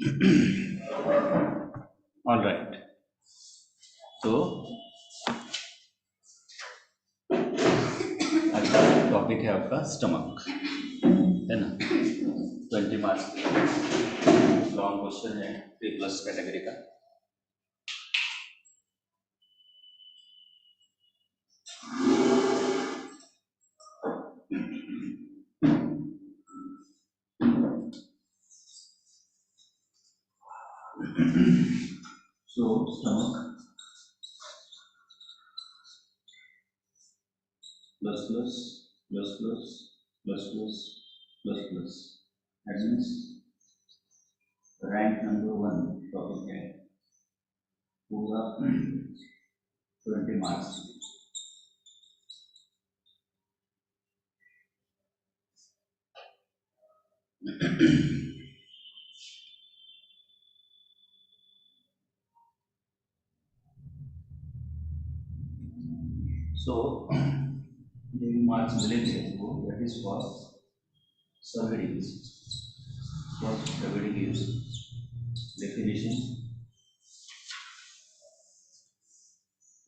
All right. तो आज का टॉपिक है आपका स्टमक, है ना। 20 मार्क्स लॉन्ग क्वेश्चन है 3+ कैटेगरी का। So stomach plus plus plus plus plus plus plus plus means rank number 1 topic है पूरा 20 मार्क्स। सो जो मार्क्स मिलेंगे वो that is for subheadings. First subheading is definition.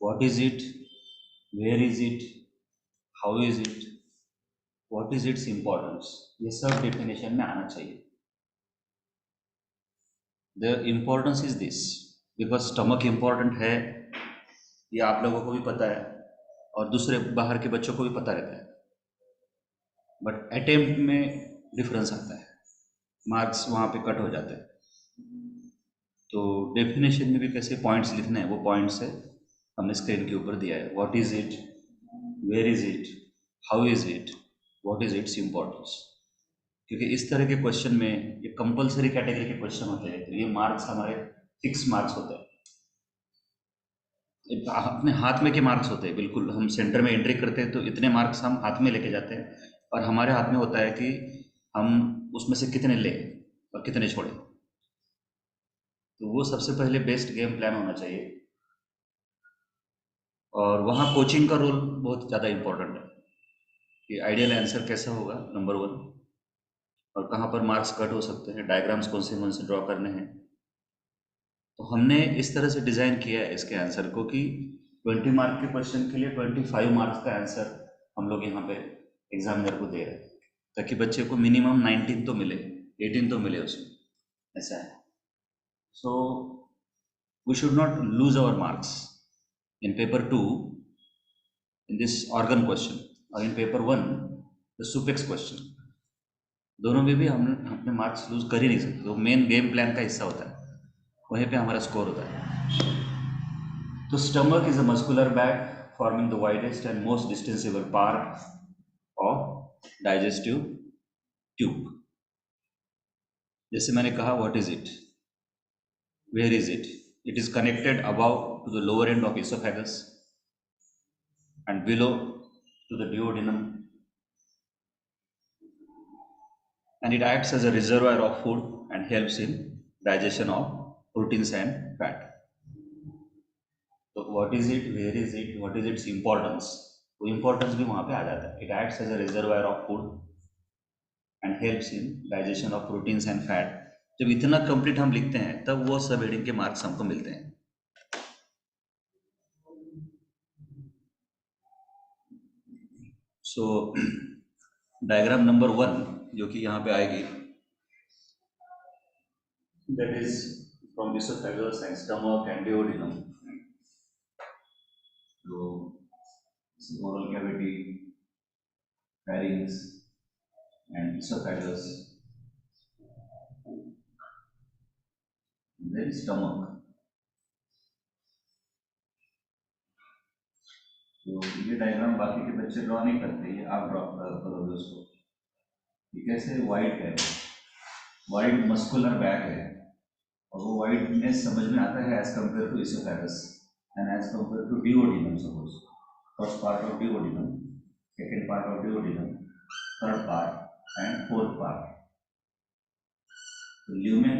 What is it? Where is it? How is it? What is its importance? ये सब definition में आना चाहिए. The importance is this because stomach important है, ये आप लोगों को भी पता है और दूसरे बाहर के बच्चों को भी पता रहता है, बट अटेम्प्ट में डिफरेंस आता है, मार्क्स वहाँ पे कट हो जाते हैं. तो डेफिनेशन में भी कैसे पॉइंट्स लिखने हैं वो पॉइंट्स है हमने स्क्रीन के ऊपर दिया है. What is it, where is it, how is it, what is its importance. क्योंकि इस तरह के क्वेश्चन में ये कंपलसरी कैटेगरी के क्वेश्चन होते हैं, तो ये मार्क्स हमारे फिक्स मार्क्स होते हैं, अपने हाथ में के मार्क्स होते हैं. बिल्कुल हम सेंटर में एंट्री करते हैं तो इतने मार्क्स हम हाथ में लेके जाते हैं और हमारे हाथ में होता है कि हम उसमें से कितने लें और कितने छोड़ें. तो वो सबसे पहले बेस्ट गेम प्लान होना चाहिए और वहाँ कोचिंग का रोल बहुत ज़्यादा इम्पोर्टेंट है कि आइडियल आंसर कैसा होगा नंबर 1, और कहाँ पर मार्क्स कट हो सकते हैं, डायग्राम्स कौन से ड्रॉ करने हैं. तो हमने इस तरह से डिज़ाइन किया है इसके आंसर को कि 20 मार्क के क्वेश्चन के लिए 25 मार्क्स का आंसर हम लोग यहाँ पे एग्जामिनर को दे रहे हैं ताकि बच्चे को मिनिमम 19 तो मिले, 18 तो मिले उसमें, ऐसा है. So we should not lose our marks in paper 2 in this organ question or in paper 1 the supex question. दोनों में भी हम अपने मार्क्स लूज कर ही नहीं सकते. वो मेन गेम प्लान का हिस्सा होता है, वहीं पे हमारा स्कोर होता है. तो stomach is a muscular bag forming the widest and most distensible part of digestive tube. जैसे मैंने कहा what is it, where is it, it is connected about to the lower end of oesophagus and below to the duodenum, and it acts as a reservoir of food and helps in digestion of proteins and fat. So what is it, where is it, what is its importance, वो importance भी वहाँ पे आ जाता है. It acts as a reservoir of food and helps in digestion of proteins and fat. जब इतना complete हम लिखते हैं तब वो सब हेडिंग के मार्क्स हमको मिलते हैं. सो डायग्राम नंबर 1 जो कि यहाँ पे आएगी, that is from esophagus and stomach and duodenum. So oral cavity, pharynx and esophagus, then stomach. तो ये डायग्राम बाकी के बच्चे ड्रॉ नहीं करते, ये आप ड्रॉ करोगे उसको. ये कैसे वाइड है, वाइड मस्कुलर बैग है और वो वाइडनेस समझ में आता है as compare to oesophagus and as compare to duodenum. Suppose first part of duodenum, second part of duodenum, third part and fourth part. The lumen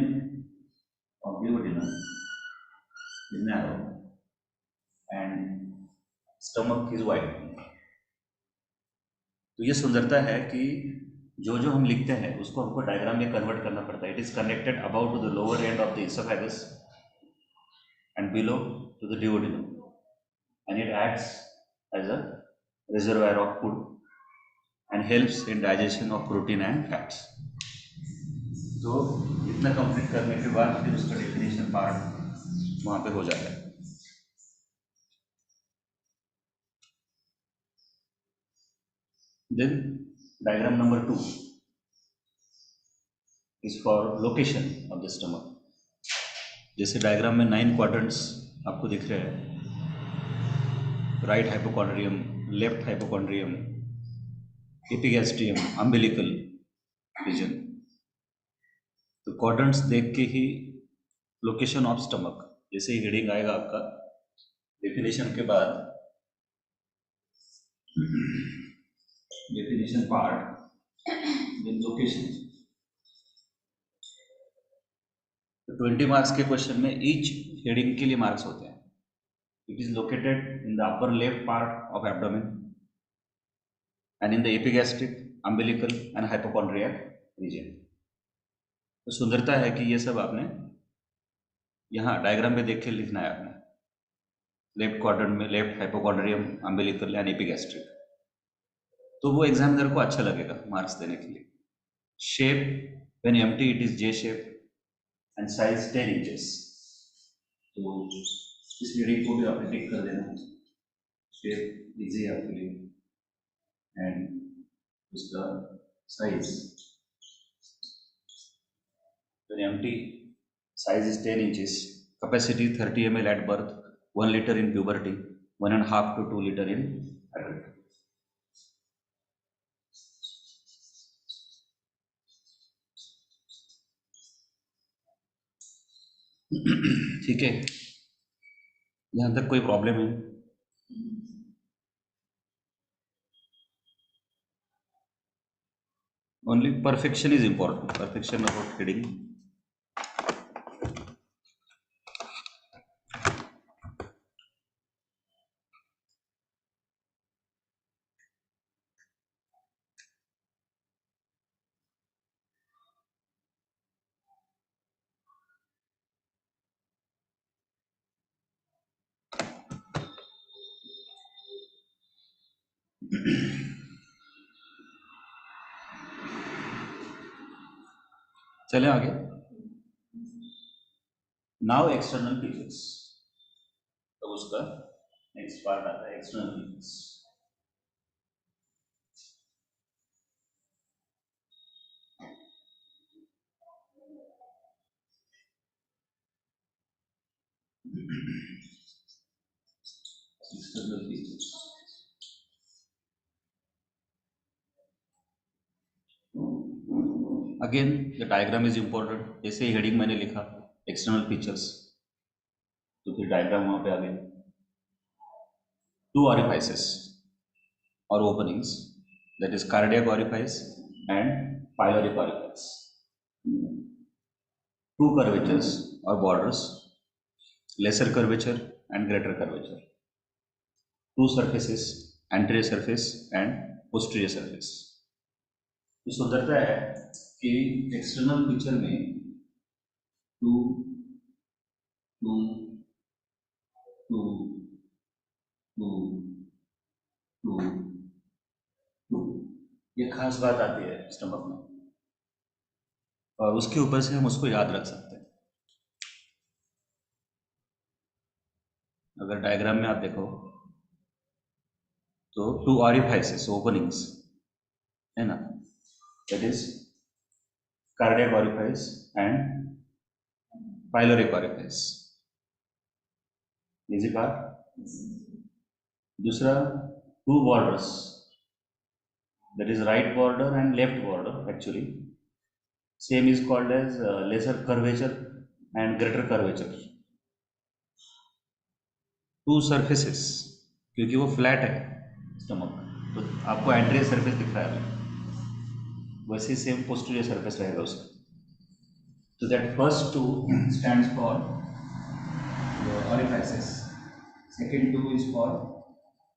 of duodenum is narrow and stomach is wide. तो ये सुंदरता है कि जो जो हम लिखते हैं उसको हमको डायग्राम में कन्वर्ट करना पड़ता है. It is connected about to the lower end of the oesophagus and below to the duodenum, and it acts as a reservoir of food and helps in digestion of protein and fats. तो इतना complete करने के बाद फिर उसका definition part वहाँ पे हो जाता है. Then diagram number 2 is for location of the stomach. जैसे डायग्राम में 9 क्वाड्रेंट्स आपको दिख रहे हैं. Right hypochondrium, left hypochondrium, epigastrium, umbilical region. तो क्वाड्रेंट्स देख के ही लोकेशन ऑफ स्टमक, जैसे ही हेडिंग आएगा आपका डेफिनेशन के बाद, डेफिनेशन पार्ट, देन लोकेशन. तो 20 मार्क्स के क्वेश्चन में ईच हेडिंग के लिए मार्क्स होते हैं. It is located in the upper left part of abdomen and in the epigastric, umbilical and hypochondriac region. तो सुंदरता है कि ये सब आपने यहाँ डायग्राम में देख के लिखना है आपने. लेफ्ट क्वाड्रेंट में left hypochondrium, umbilical and epigastric. तो वो एग्जामिनर को अच्छा लगेगा मार्क्स देने के लिए. Shape when empty it is J shape and size 10 inches. तो इस रीडिंग को भी आपने टिक कर देना. शेप इजी है आपके लिए एंड उसका size when empty, size is 10 inches, capacity 30 ml at birth, 1 liter in puberty, 1.5 to 2 liter in adult. ठीक है, यहाँ तक कोई प्रॉब्लम है? Only perfection is important. Perfection about heading. चले आगे. Now external features. तो उसका नेक्स्ट पार्ट आता है external features. External features. Again the diagram is important. जैसे ही हेडिंग मैंने लिखा एक्सटर्नल फीचर्स, तो फिर डायग्राम वहां पे आ गया. 2 orifices or openings, that is cardiac orifice and pyloric orifice. 2 curvatures or borders, lesser curvature and greater curvature. 2 surfaces, anterior surface and posterior surface. तो सुंदरता है कि एक्सटर्नल फीचर में 2 2 2 2 2 2 ये खास बात आती है स्टमक में, और उसके ऊपर से हम उसको याद रख सकते हैं. अगर डायग्राम में आप देखो तो 2 orifices, openings है ना, that is cardiac orifice and pyloric orifice. Easy part. दूसरा 2 borders, that is right border and left border. Actually same is called as lesser curvature and greater curvature. 2 surfaces, क्योंकि वो flat है stomach, तो आपको anterior surface दिख रहा है, वैसे सेम पोस्टीरियर सरफेस रहेगा उसका. तो that first 2 stands for orifices, second 2 is for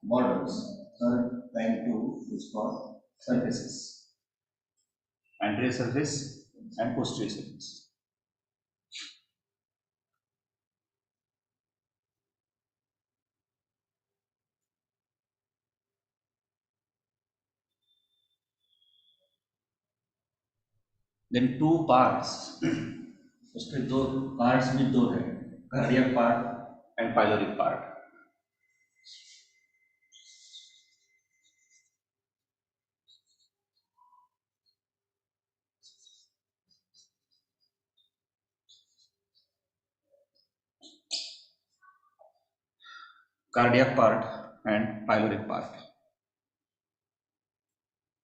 borders, third and 2 is for surfaces. anterior surface and posterior surface. Then two parts, उसके दो पार्ट्स भी दो है, cardiac part and pyloric part. Cardiac part and pyloric part.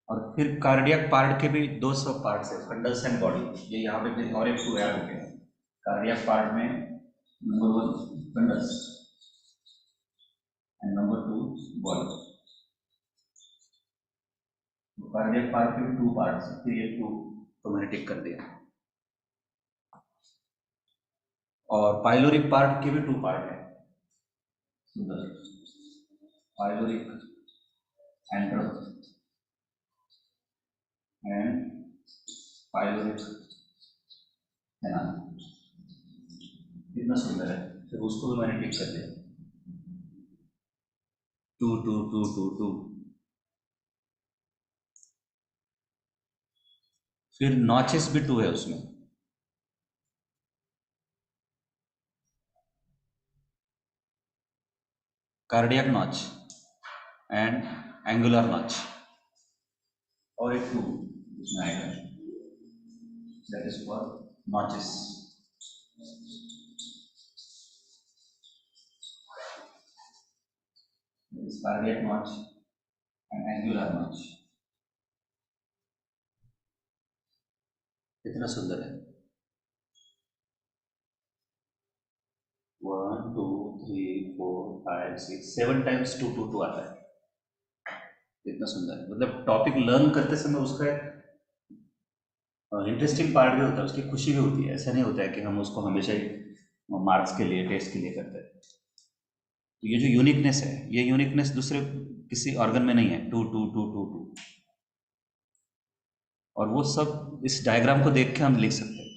और फिर cardiac part के भी दो सब पार्ट्स है, फंडस एंड बॉडी. ये यहाँ पे फिर और एक टू ऐड हो गया. कार्डियक पार्ट में number 1 fundus and number 2 body. Cardiac part के भी टू पार्ट्स, फिर ये टू तो मैंने टिक कर दिया. और पाइलोरिक पार्ट के भी टू पार्ट है. Pyloric antrum and pyloric anal. कितना सुंदर है. फिर उसको भी मैंने टिक कर दिया. 2 2 2 2 2. फिर नॉचेस भी 2 है उसमें. Cardiac notch and angular notch. और एक 2 इसमें आएगा, that is for notches. Cardiac notch and angular notch. कितना सुंदर है. 1 2 3 4 5 6 7 टाइम्स 2 2 2 आता है. कितना सुंदर है. मतलब टॉपिक लर्न करते समय उसका एक इंटरेस्टिंग पार्ट भी होता है, उसकी खुशी भी होती है. ऐसा नहीं होता है कि हम उसको हमेशा ही मार्क्स के लिए, टेस्ट के लिए करते हैं. तो ये जो यूनिकनेस है, ये यूनिकनेस दूसरे किसी ऑर्गन में नहीं है. 2 2 2 2 2. और वो सब इस डायग्राम को देख के हम लिख सकते हैं.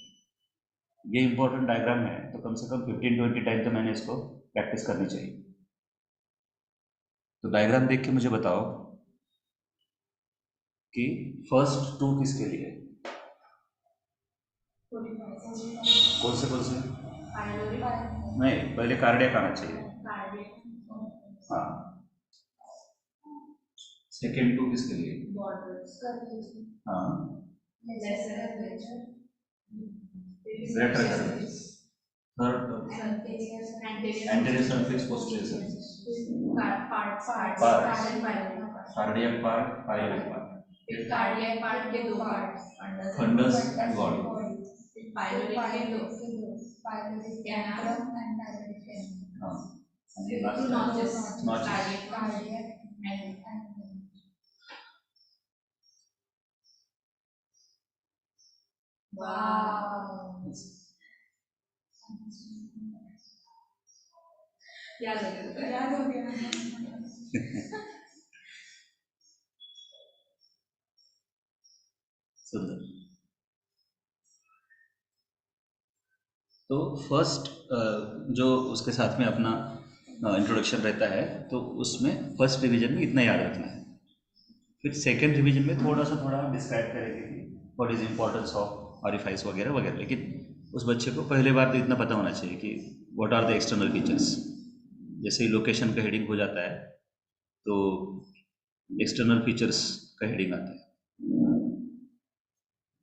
ये इंपॉर्टेंट डायग्राम है, तो कम से कम 15-20 टाइम तो मैंने इसको प्रैक्टिस करनी चाहिए. तो डायग्राम देख के मुझे बताओ कि फर्स्ट 2 किसके लिए. कौन से नहीं, पहले कार्डियक आना चाहिए. हाँ. सेकेंड 2 किसके लिए. हाँ. Greater surface. Third anterior surface, posterior surface. Cardiac part, pyloric part. Cardiac part के दो part, fundus and body. Pyloric के दो, pyloric antrum and pyloric antrum. हाँ. Notches, notches. वाव, याद हो गया. सुंदर. तो फर्स्ट जो उसके साथ में अपना इंट्रोडक्शन रहता है, तो उसमें फर्स्ट रिवीजन में इतना याद रखना है. फिर सेकेंड रिवीजन में थोड़ा हम डिस्क्राइब करेंगे कि what is importance of orifice वगैरह वगैरह. लेकिन उस बच्चे को पहले बार तो इतना पता होना चाहिए कि what are the external features. जैसे ही लोकेशन का हेडिंग हो जाता है तो एक्सटर्नल फीचर्स का हेडिंग आता है.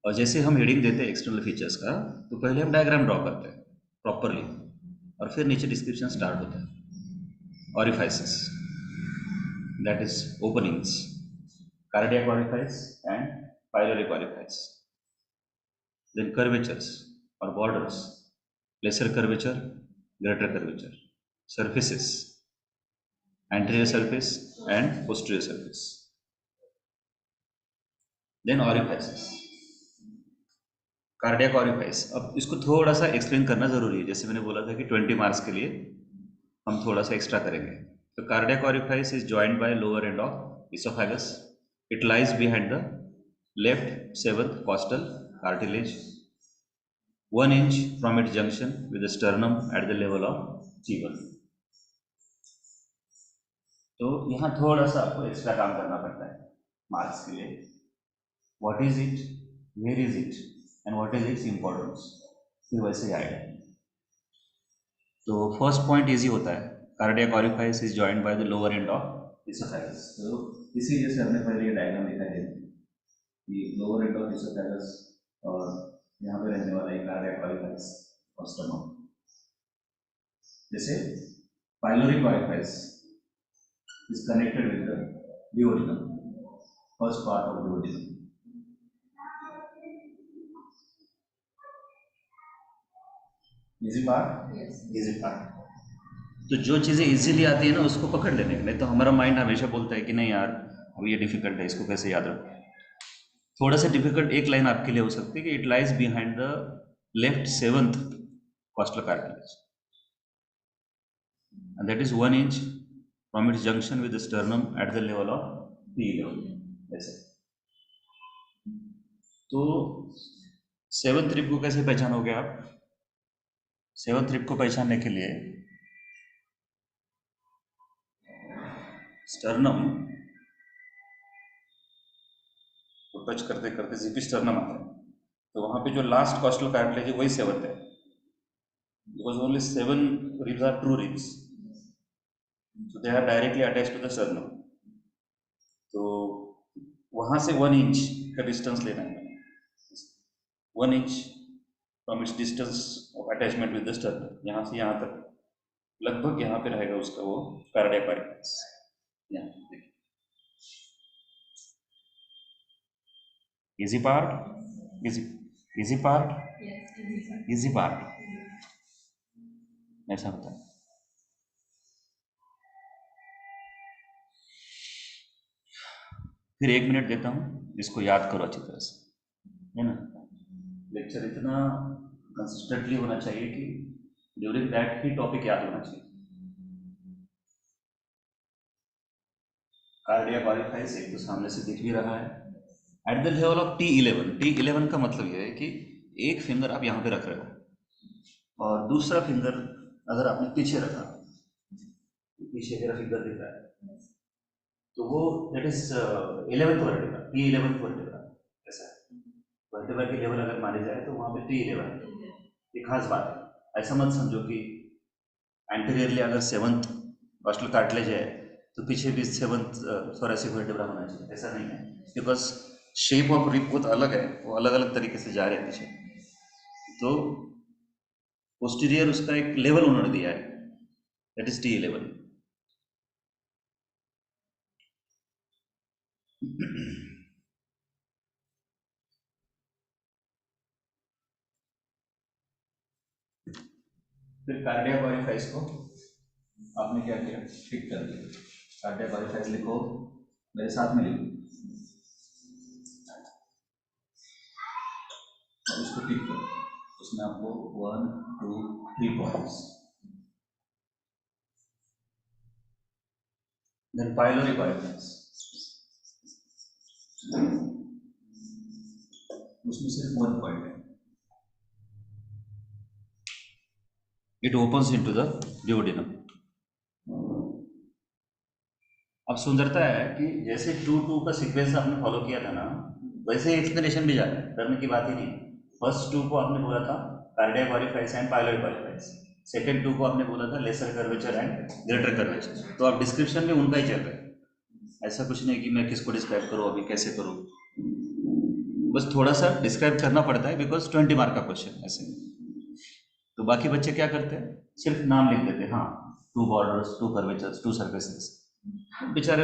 और जैसे हम हेडिंग देते हैं एक्सटर्नल फीचर्स का, तो पहले हम डायग्राम ड्रॉ करते हैं प्रॉपरली, और फिर नीचे डिस्क्रिप्शन स्टार्ट होता है. Orifices, that is openings. Cardiac orifice and pyloric orifice. Then curvatures or borders, lesser curvature, greater curvature. Surfaces, anterior surface and posterior surface. Then orifices. Cardiac orifice. अब इसको थोड़ा सा एक्सप्लेन करना जरूरी है. जैसे मैंने बोला था कि 20 मार्क्स के लिए हम थोड़ा सा एक्स्ट्रा करेंगे. तो cardiac orifice is joined by lower end of esophagus. It lies behind the left seventh costal cartilage, 1 inch from its junction with the sternum at the level of T1. तो यहाँ थोड़ा सा आपको एक्स्ट्रा काम करना पड़ता है मार्क्स के लिए. What is it, where is it and what is its importance, फिर वैसे ही आएगा. तो फर्स्ट पॉइंट इजी होता है, cardiac orifice is joined by the lower end of oesophagus. तो इसीलिए से हमने पहले ये डायग्राम लिखा है कि लोअर एंड ऑफ इसोफेगस और यहाँ पे रहने वाला एक कार्डियक ऑरिफाइस और स्टमक. जैसे pyloric orifice is connected with the duodenum, first part of duodenum. Easy part? Yes. Easy part. तो जो चीज़ें इजीली आती है ना उसको पकड़ लेने के लिए, तो हमारा माइंड हमेशा बोलता है कि नहीं यार अब ये डिफिकल्ट है, इसको कैसे याद रखो. थोड़ा सा डिफिकल्ट एक लाइन आपके लिए हो सकती है कि it lies behind the left seventh costal cartilage and that is 1 inch from its junction with the sternum at the level of T11. ऐसे. तो सेवंथ रिब को कैसे पहचानोगे आप? सेवंथ रिब को पहचानने के लिए स्टर्नम को टच करते करते जिपी स्टर्नम आता है, तो वहां पे जो लास्ट कॉस्टल कार्टिलेज है वही सेवंथ है, because only 7 ribs are true ribs, so they are directly attached to the sternum. तो वहां से 1 इंच का डिस्टेंस लेना है, 1 inch from its distance of attachment with the sternum. यहाँ से यहाँ तक लगभग यहाँ पे रहेगा उसका वो cardiac orifice. Easy part, easy part, easy part ऐसा होता है. फिर 1 मिनट देता हूँ, इसको याद करो अच्छी तरह से, है ना. लेक्चर इतना कंसिस्टेंटली होना चाहिए कि ड्यूरिंग दैट ही टॉपिक याद होना चाहिए. कार्डियक ऑरिफाइस एक तो सामने से दिख भी रहा है eight the level of T11. T11 का मतलब यह है कि एक फिंगर आप यहाँ पे रख रहे हो और दूसरा फिंगर अगर आपने पीछे रखा, पीछे मेरा फिंगर दिख रहा है, तो वो that is 11th vertebra, T11th vertebra. ऐसा है, वर्टेब्रा की लेवल अगर मानी जाए तो वहाँ पे T11 एक खास बात है. ऐसा मत समझो कि एंटीरियरली अगर 7th कॉस्टल कार्टिलेज है तो पीछे भी 7th थोरेसिक वर्टेब्रा होना चाहिए, ऐसा नहीं है, बिकॉज शेप ऑफ रिब बहुत अलग है, वो अलग अलग तरीके से जा रहे हैं पीछे. तो पोस्टीरियर उसका एक लेवल उन्होंने दिया है, दैट इज T11. फिर कार्डियक ऑरिफाइस को आपने क्या किया, ठीक कर दिया. कार्डियक ऑरिफाइस लिखो, मेरे साथ में लिखो और इसको टिक करो. उसमें आपको 1, 2, 3 पॉइंट्स. देन पाइलोरिक ऑरिफाइस, उसमें सिर्फ 1 पॉइंट है. It opens into the duodenum. अब सुंदरता है कि जैसे 2-2 का सीक्वेंस आपने फॉलो किया था ना, वैसे एक्सप्लेनेशन भी जा रहा है, करने की बात ही नहीं. फर्स्ट 2 को आपने बोला था cardiac orifice and pyloric orifice, second 2 को आपने बोला था lesser curvature and greater curvature. तो आप डिस्क्रिप्शन में उनका ही चल रहे हैं, ऐसा कुछ नहीं कि मैं किसको डिस्क्राइब करूँ अभी, कैसे करूँ. बस थोड़ा सा डिस्क्राइब करना पड़ता है बिकॉज 20 मार्क का क्वेश्चन ऐसे. तो बाकी बच्चे क्या करते हैं, सिर्फ नाम लिख देते हैं, हाँ 2 बॉर्डर्स, 2 कर्वेचर्स, 2 सर्फेसेस, बेचारे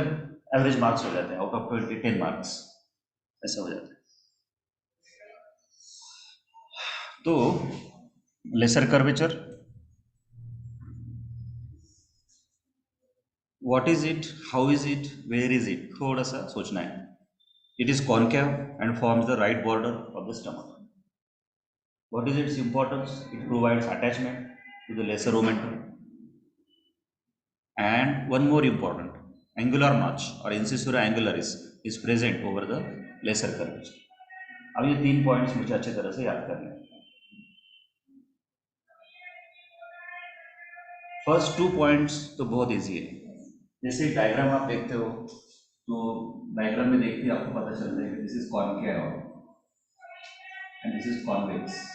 एवरेज मार्क्स हो जाते हैं, आउट ऑफ 20 10 मार्क्स ऐसा हो जाता है. तो lesser curvature, what is it, how is it, where is it, थोड़ा सा सोचना है. It is concave and forms the right border of the stomach. What is its importance? It provides attachment to the lesser omentum. And one more important, angular notch or incisura angularis is present over the lesser curvature. अब ये 3 points मुझे अच्छी तरह से याद करने हैं। First 2 points तो बहुत इजी है। जैसे डायग्राम आप देखते हो तो डायग्राम में देखते ही आपको पता चलता है कि this is concave and this is convex.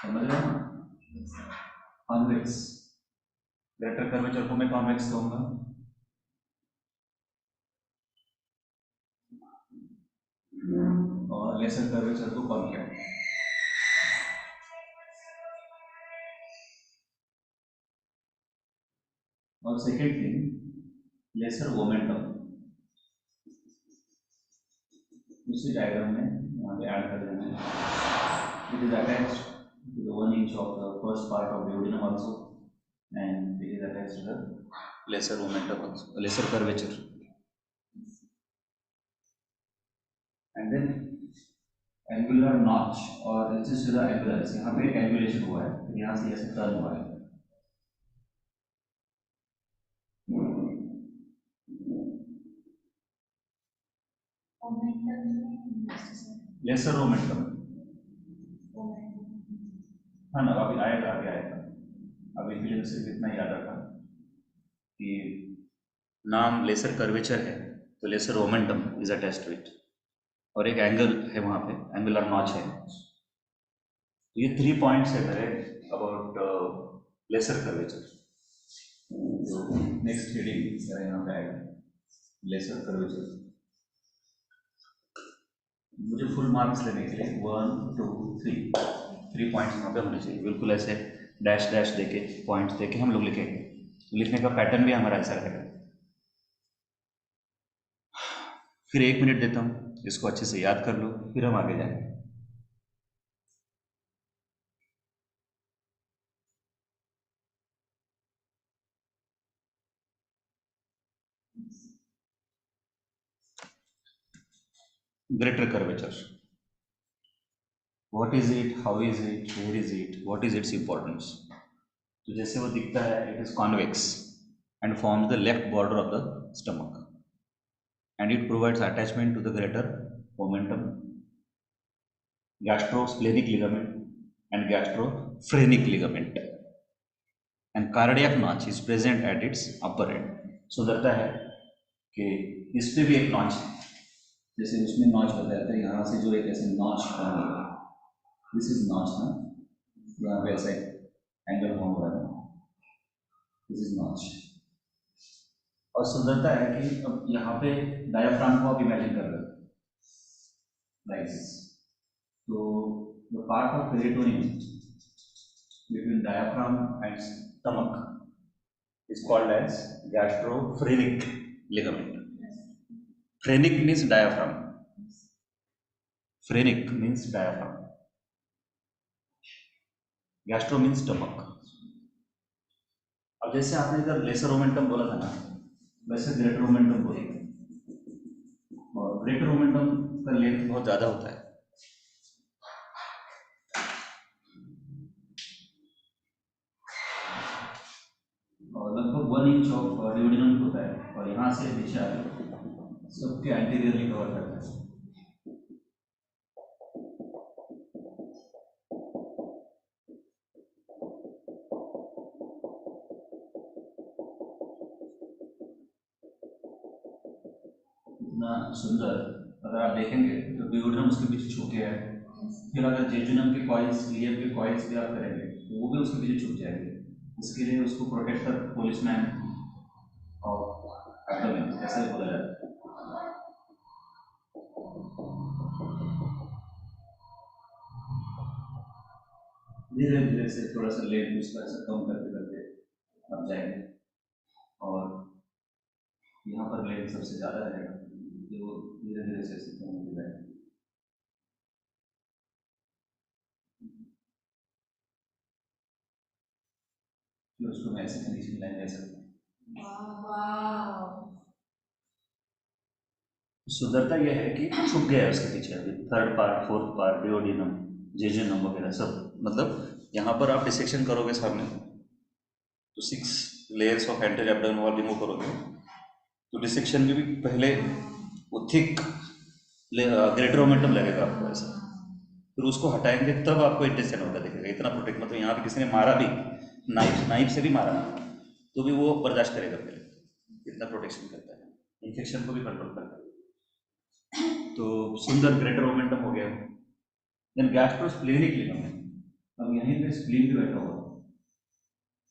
समझ रहे हो? कॉन्वेक्स, ग्रेटर कर्वेचर को मैं कॉन्वेक्स कहूंगा, और लेसर कर्वेचर को कॉनकेव। और सेकेंड थिंग, लेसर मोमेंटम, उसी डायग्राम में यहाँ पे ऐड कर देना है। It is attached to the 1 inch of the first part of duodenum also, and it is attached to the lesser momentum also, lesser curvature. And then angular notch और this is the angular, यहाँ पे angulation हुआ है, फिर यहाँ से ऐसे turn हुआ है। लेसर मोमेंटम, हाँ ना, अभी आएगा, आगे आएगा। अभी के लिए सिर्फ इतना याद रखा कि नाम लेसर कर्वेचर है तो lesser omentum is attached to it, और एक एंगल है वहाँ पे, एंगुलर नॉच है। तो ये 3 पॉइंट्स है मेरे about lesser curvature. Next reading यहाँ पे आएगा लेसर कर्वेचर। मुझे फुल मार्क्स लेने के लिए 1 2 3 पॉइंट्स यहाँ पे होने चाहिए, बिल्कुल ऐसे डैश डैश देके पॉइंट्स देके हम लोग लिखेंगे। लिखने का पैटर्न भी हमारा ऐसा रहेगा। फिर 1 मिनट देता हूँ, इसको अच्छे से याद कर लो, फिर हम आगे जाएंगे। Greater curvature, what is it, how is it, where is it, what is its importance. तो जैसे वो दिखता है, it is convex and forms the left border of the stomach and it provides attachment to the greater momentum, gastrosplenic ligament and gastrophrenic ligament, and cardiac notch is present at its upper end. So लगता है कि इस पे भी एक notch है, जैसे उसमें नॉच बताया था, यहाँ से जो एक ऐसे नॉच बनेगा, दिस इज नॉच ना, यहाँ पे ऐसा एंगल फॉर्म हो रहा है, दिस इज नॉच। और सुंदरता है कि अब यहाँ पे डायाफ्राम को आप इमेजिन कर रहे हो, लाइक तो the part of peritoneum between diaphragm and stomach is called as gastrophrenic ligament. Phrenic means diaphragm. Phrenic means diaphragm. Gastro means stomach. अब जैसे आपने इधर लेसर मोमेंटम बोला था ना, वैसे ग्रेटर मोमेंटम बोलेंगे, और ग्रेटर मोमेंटम का लेंथ बहुत ज़्यादा होता है। और लगभग 1 इंच ऑफ डिविजन होता है, और यहाँ से नीचे आके सबके एंटीरियरली कवर करता है। इतना सुंदर, अगर आप देखेंगे तो डिओड्रम उसके पीछे छुप गया है। फिर अगर जेजुनम के कॉइल्स, इलियम के कॉइल्स भी आप करेंगे तो वो भी उसके पीछे छुप जाएंगे। इसके लिए उसको प्रोटेक्टर, पुलिसमैन और एब्डोमेन ऐसा ही बोला जाता है। धीरे धीरे से थोड़ा सा लेट उसका ऐसा कम करते करते आप जाएंगे, और यहाँ पर लेट सबसे ज़्यादा रहेगा, जो धीरे धीरे से कम होते जाएगा। फिर उसको मैं ऐसे फिनिशिंग लाइन दे सकता हूँ। सुंदरता यह है कि छुप गया है उसके पीछे अभी 3rd part, 4th part, duodenum, jejunum वगैरह सब, मतलब यहाँ पर आप डिसेक्शन करोगे सामने, तो 6 layers of anterior abdominal wall remove करोगे, तो डिसेक्शन में भी पहले वो थिक ग्रेटर मोमेंटम लगेगा आपको ऐसा, फिर उसको हटाएंगे तब आपको इंटेंशन होता दिखेगा। इतना प्रोटेक्ट, मतलब यहाँ पे किसी ने मारा भी, नाइफ नाइफ से भी मारा तो भी वो बर्दाश्त करेगा पहले, इतना प्रोटेक्शन करता है, इन्फेक्शन को भी कंट्रोल करता है। तो सुंदर ग्रेटर मोमेंटम हो गया। देन गैस्ट्रोस्प्लेनिक लिगामेंट, अब यहीं पे स्प्लीन भी बैठा हुआ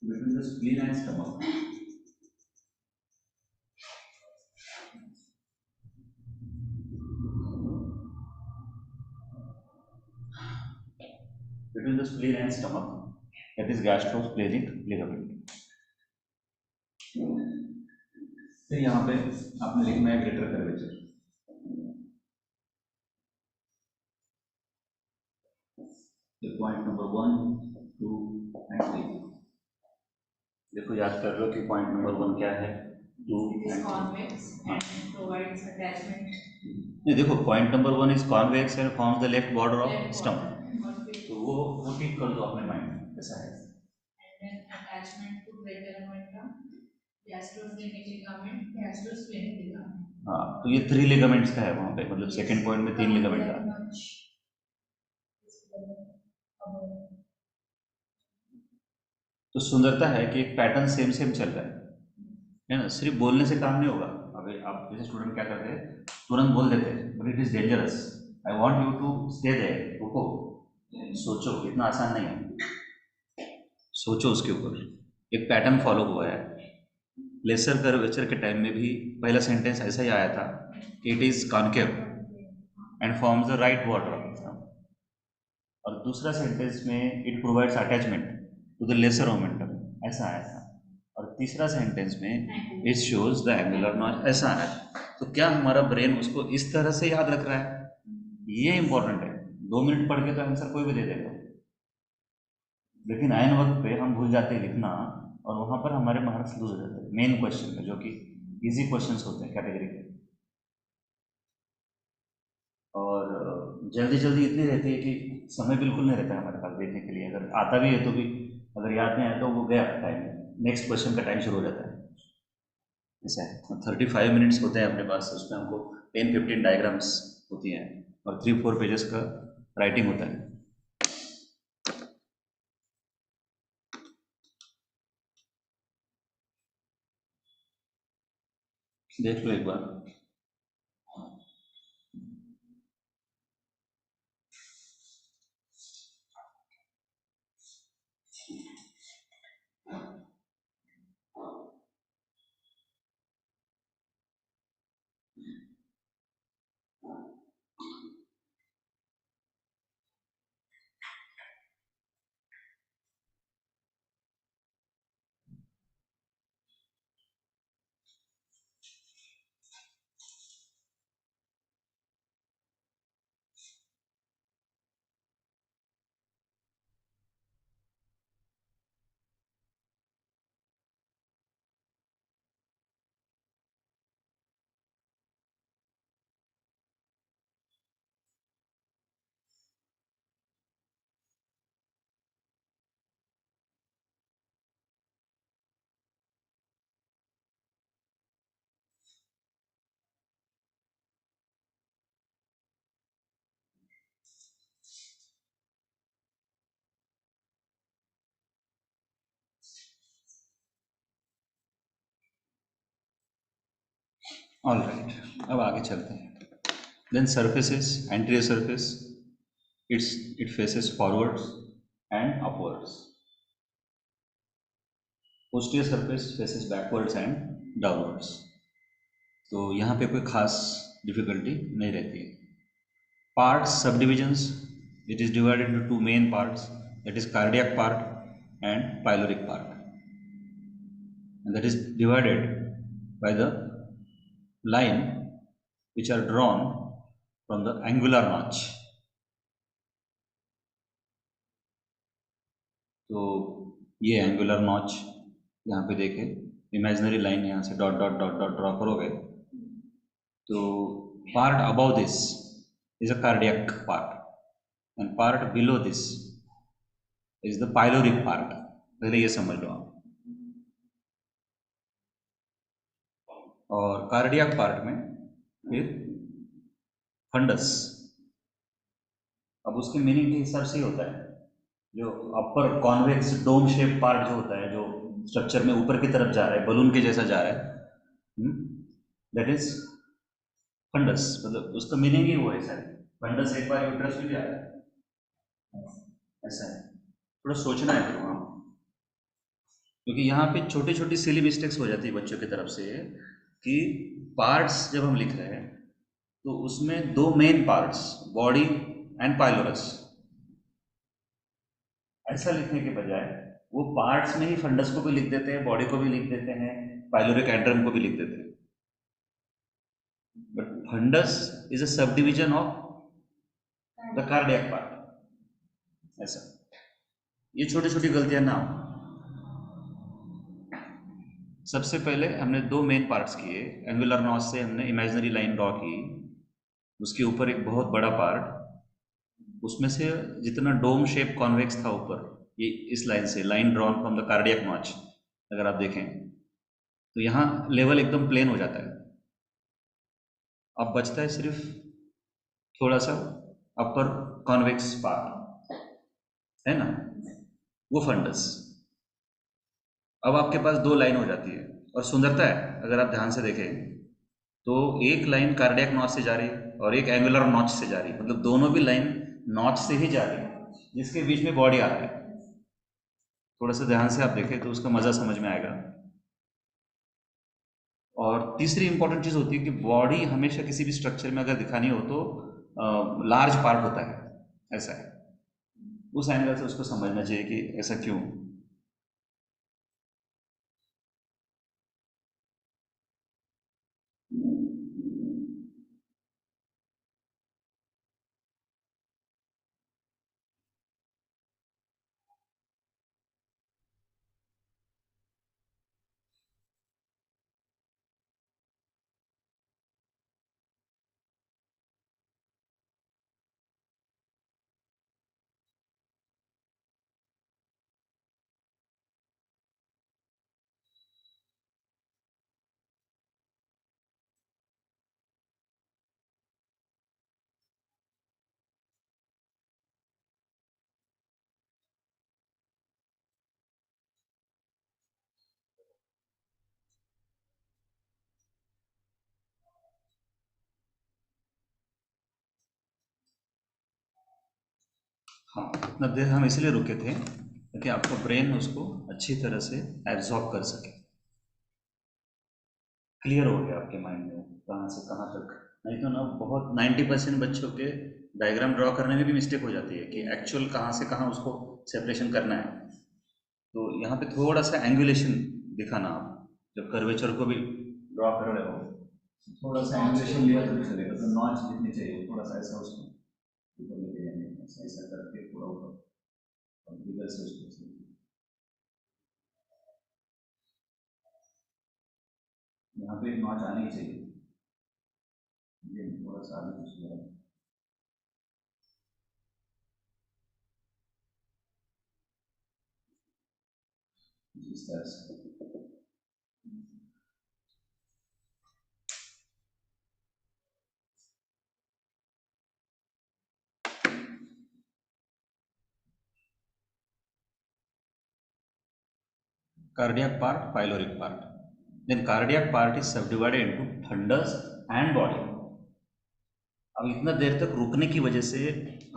between the spleen and stomach. Between the spleen and stomach, that is gastrosplenic ligament। फिर यहाँ पे आपने लिखना है greater curvature. Point number 1, 2 and 3। देखो याद कर लो कि पॉइंट नंबर 1 क्या है, 2 एंड 3। नहीं देखो, point number 1 is convex and forms the left border of stomach, तो वो ठीक कर दो अपने माइंड कैसा है। Attachment to greater omentum, gastrosplenic ligament. हाँ, तो ये 3 लिगामेंट्स का है वहाँ पे, मतलब सेकंड पॉइंट में 3 लिगामेंट का। तो सुंदरता है कि एक पैटर्न सेम सेम चल रहा है ना। सिर्फ बोलने से काम नहीं होगा। अभी आप जैसे स्टूडेंट क्या करते हैं, तुरंत बोल देते हैं, but it is dangerous. I want you to stay there, रुको, सोचो, इतना आसान नहीं है, सोचो उसके ऊपर। एक पैटर्न फॉलो हुआ है। लेसर कर्वेचर के टाइम में भी पहला सेंटेंस ऐसा ही आया था, it is concave and forms the right border, और दूसरा सेंटेंस में it provides attachment to the lesser omentum, ऐसा आया था, और तीसरा सेंटेंस में it shows the angular notch, ऐसा आया था। तो क्या हमारा ब्रेन उसको इस तरह से याद रख रहा है, ये इंपॉर्टेंट है। 2 मिनट पढ़ के तो आंसर कोई भी दे देगा, लेकिन आयन वक्त पे हम भूल जाते हैं लिखना, और वहाँ पर हमारे मार्क्स लूज हो जाते हैं मेन क्वेश्चन में, जो कि इजी क्वेश्चंस होते हैं कैटेगरी के। और जल्दी जल्दी इतनी रहती है कि समय बिल्कुल नहीं रहता है हमारे पास देखने के लिए। अगर आता भी है तो भी अगर याद नहीं आया तो वो गया टाइम, नेक्स्ट क्वेश्चन का टाइम शुरू हो जाता है। ऐसा है, 35 मिनट्स होते हैं अपने पास, उसमें हमको 10-15 डायग्राम्स होती हैं और 3-4 पेजेस का राइटिंग होता है। देख लो एक बार। ऑल राइट, अब आगे चलते हैं। Then surfaces, anterior surface, it faces forwards and upwards. Posterior surface faces backwards and downwards. तो यहाँ पे कोई खास डिफिकल्टी नहीं रहती है। पार्ट्स, सब divisions, it is divided into 2 main parts, that is cardiac part and pyloric part, and that is divided by the line which are drawn from the angular notch। तो ये एंगुलर नॉच यहाँ पे देखें, imaginary line यहाँ से dot dot dot dot draw करोगे, तो part above this is a cardiac part and part below this is the pyloric part, पहले ये समझ लो आप। और कार्डियक पार्ट में फिर फंडस। अब उसके मीनिंग के हिसाब से ही होता है, जो अपर कॉन्वेक्स डोम शेप पार्ट जो होता है, जो स्ट्रक्चर में ऊपर की तरफ जा रहा है, बलून के जैसा जा रहा है, दैट इज फंडस। मतलब उसका मीनिंग ही वो है सर, फंडस एक बार यूट्रस में भी आता है, ऐसा है। थोड़ा सोचना है फिर वहाँ, क्योंकि यहाँ पे छोटी छोटी सिली मिस्टेक्स हो जाती है बच्चों की तरफ से, कि पार्ट्स जब हम लिख रहे हैं तो उसमें दो main parts, body and pylorus, ऐसा लिखने के बजाय वो पार्ट्स में ही फंडस को भी लिख देते हैं, बॉडी को भी लिख देते हैं, पाइलोरिक एंड्रम को भी लिख देते हैं। But funds is a subdivision of the cardiac part, ऐसा। ये छोटी छोटी गलतियां ना हो। सबसे पहले हमने दो मेन पार्ट्स किए, एंगुलर नॉच से हमने इमेजिनरी लाइन ड्रॉ की, उसके ऊपर एक बहुत बड़ा पार्ट, उसमें से जितना डोम शेप कॉन्वेक्स था ऊपर, ये इस लाइन से line drawn from the cardiac notch, अगर आप देखें तो यहाँ लेवल एकदम प्लेन हो जाता है। अब बचता है सिर्फ थोड़ा सा अपर कॉन्वेक्स पार्ट, है ना, वो फंडस। अब आपके पास दो लाइन हो जाती है, और सुंदरता है अगर आप ध्यान से देखें तो एक लाइन कार्डियक नॉच से जा रही है और एक एंगुलर नॉच से जा रही है, मतलब दोनों भी लाइन नॉच से ही जा रही है, जिसके बीच में बॉडी आ रहा है। थोड़ा सा ध्यान से आप देखें तो उसका मज़ा समझ में आएगा। और तीसरी इंपॉर्टेंट चीज़ होती है कि बॉडी हमेशा किसी भी स्ट्रक्चर में अगर दिखानी हो तो लार्ज पार्ट होता है, ऐसा है। उस एंगल से उसको समझना चाहिए कि ऐसा क्यों। हाँ, इतना देर हम इसलिए रुके थे ताकि आपका ब्रेन उसको अच्छी तरह से एब्जॉर्ब कर सके, क्लियर हो गया आपके माइंड में कहाँ से कहाँ तक। नहीं तो ना बहुत 90% बच्चों के डायग्राम ड्रॉ करने में भी मिस्टेक हो जाती है कि एक्चुअल कहाँ से कहाँ उसको सेपरेशन करना है। तो यहाँ पे थोड़ा सा एंगुलेशन दिखाना, आप जब कर्वेचर को भी ड्रॉ कर रहे हो थोड़ा सा एंगुलेशन लिया तो चलेगा, तो नॉच दिखनी चाहिए, थोड़ा सा ऐसा उसको ऊपर लेके जाएंगे, ऐसा करके थोड़ा ऊपर और इधर से उसको यहाँ पे नॉच आनी चाहिए, ये थोड़ा सा आगे कुछ हो रहा है इस तरह से। Cardiac part, pyloric part. Then cardiac part is subdivided into thunders and body. अब इतना देर तक रुकने की वजह से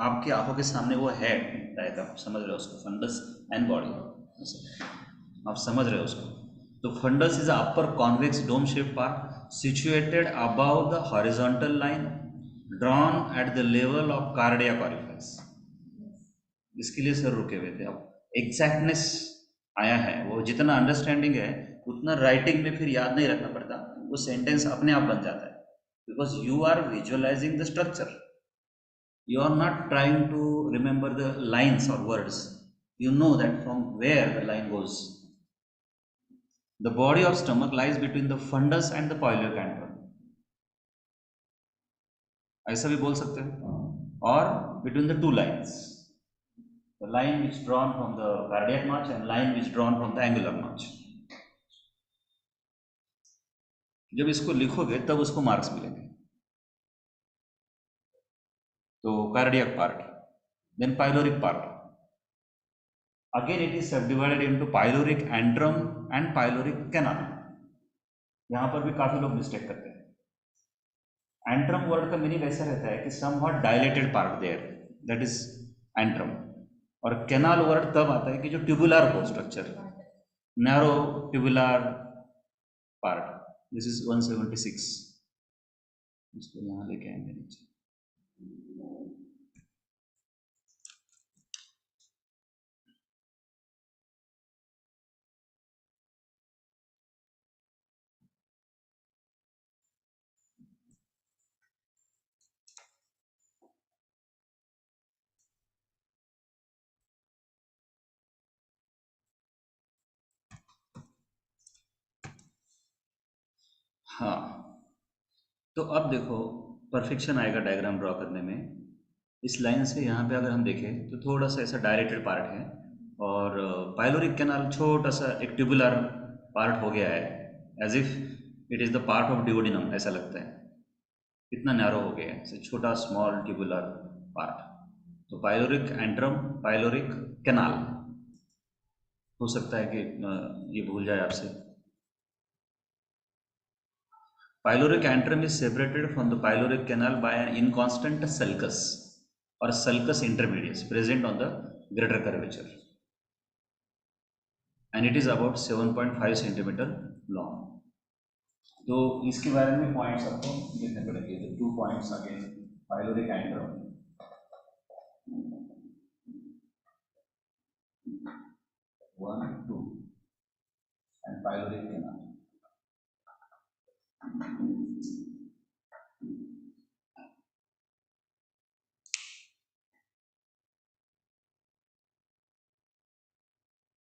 आपकी आंखों के सामने वो है डायग्राम, समझ रहे हो उसको, फंडस एंड बॉडी, आप समझ रहे हो उसको। तो fundus is upper convex dome shape part situated above the horizontal line drawn at the level of cardiac orifice. इसके लिए सर रुके हुए थे। अब एग्जैक्टनेस आया है, वो जितना अंडरस्टैंडिंग है उतना राइटिंग में फिर याद नहीं रखना पड़ता, वो सेंटेंस अपने आप बन जाता है, because you are visualising the structure, you are not trying to remember the lines or words, you know that from where the line goes. The body of stomach lies between the fundus and the pyloric antrum, ऐसा भी बोल सकते हैं, और between the two lines, the line which drawn from the cardiac notch and line which drawn from the angular notch. जब इसको लिखोगे तब उसको मार्क्स मिलेंगे. तो cardiac part, then pyloric part. Again it is subdivided into pyloric antrum and pyloric canal. यहाँ पर भी काफी लोग मिस्टेक करते हैं. एंट्रम वर्ड का मीनिंग ऐसा रहता है कि somewhat dilated part there, that is antrum. और कैनाल वर्ड तब आता है कि जो ट्यूबुलर हो structure, narrow tubular part. This is 176. इसको यहाँ लेके आएंगे नीचे. हाँ, तो अब देखो परफेक्शन आएगा डायग्राम ड्रॉ करने में. इस लाइन से यहाँ पे अगर हम देखें तो थोड़ा सा ऐसा डायरेक्टेड पार्ट है, और पाइलोरिक कैनाल छोटा सा एक ट्यूबुलर पार्ट हो गया है, as if it is the part of duodenum. ऐसा लगता है कितना नैरो हो गया है, छोटा स्मॉल ट्यूबुलर पार्ट. तो पाइलोरिक एंट्रम, पाइलोरिक कैनाल. हो सकता है कि ये भूल जाए आपसे. Pyloric antrum is separated from the pyloric canal by an inconstant sulcus or sulcus intermedius present on the greater curvature, and it is about 7.5 centimeter long. तो इसके बारे में पॉइंट्स आपको लिखने पड़ेंगे. तो 2 points again. Pyloric antrum, 1, 2, and pyloric canal.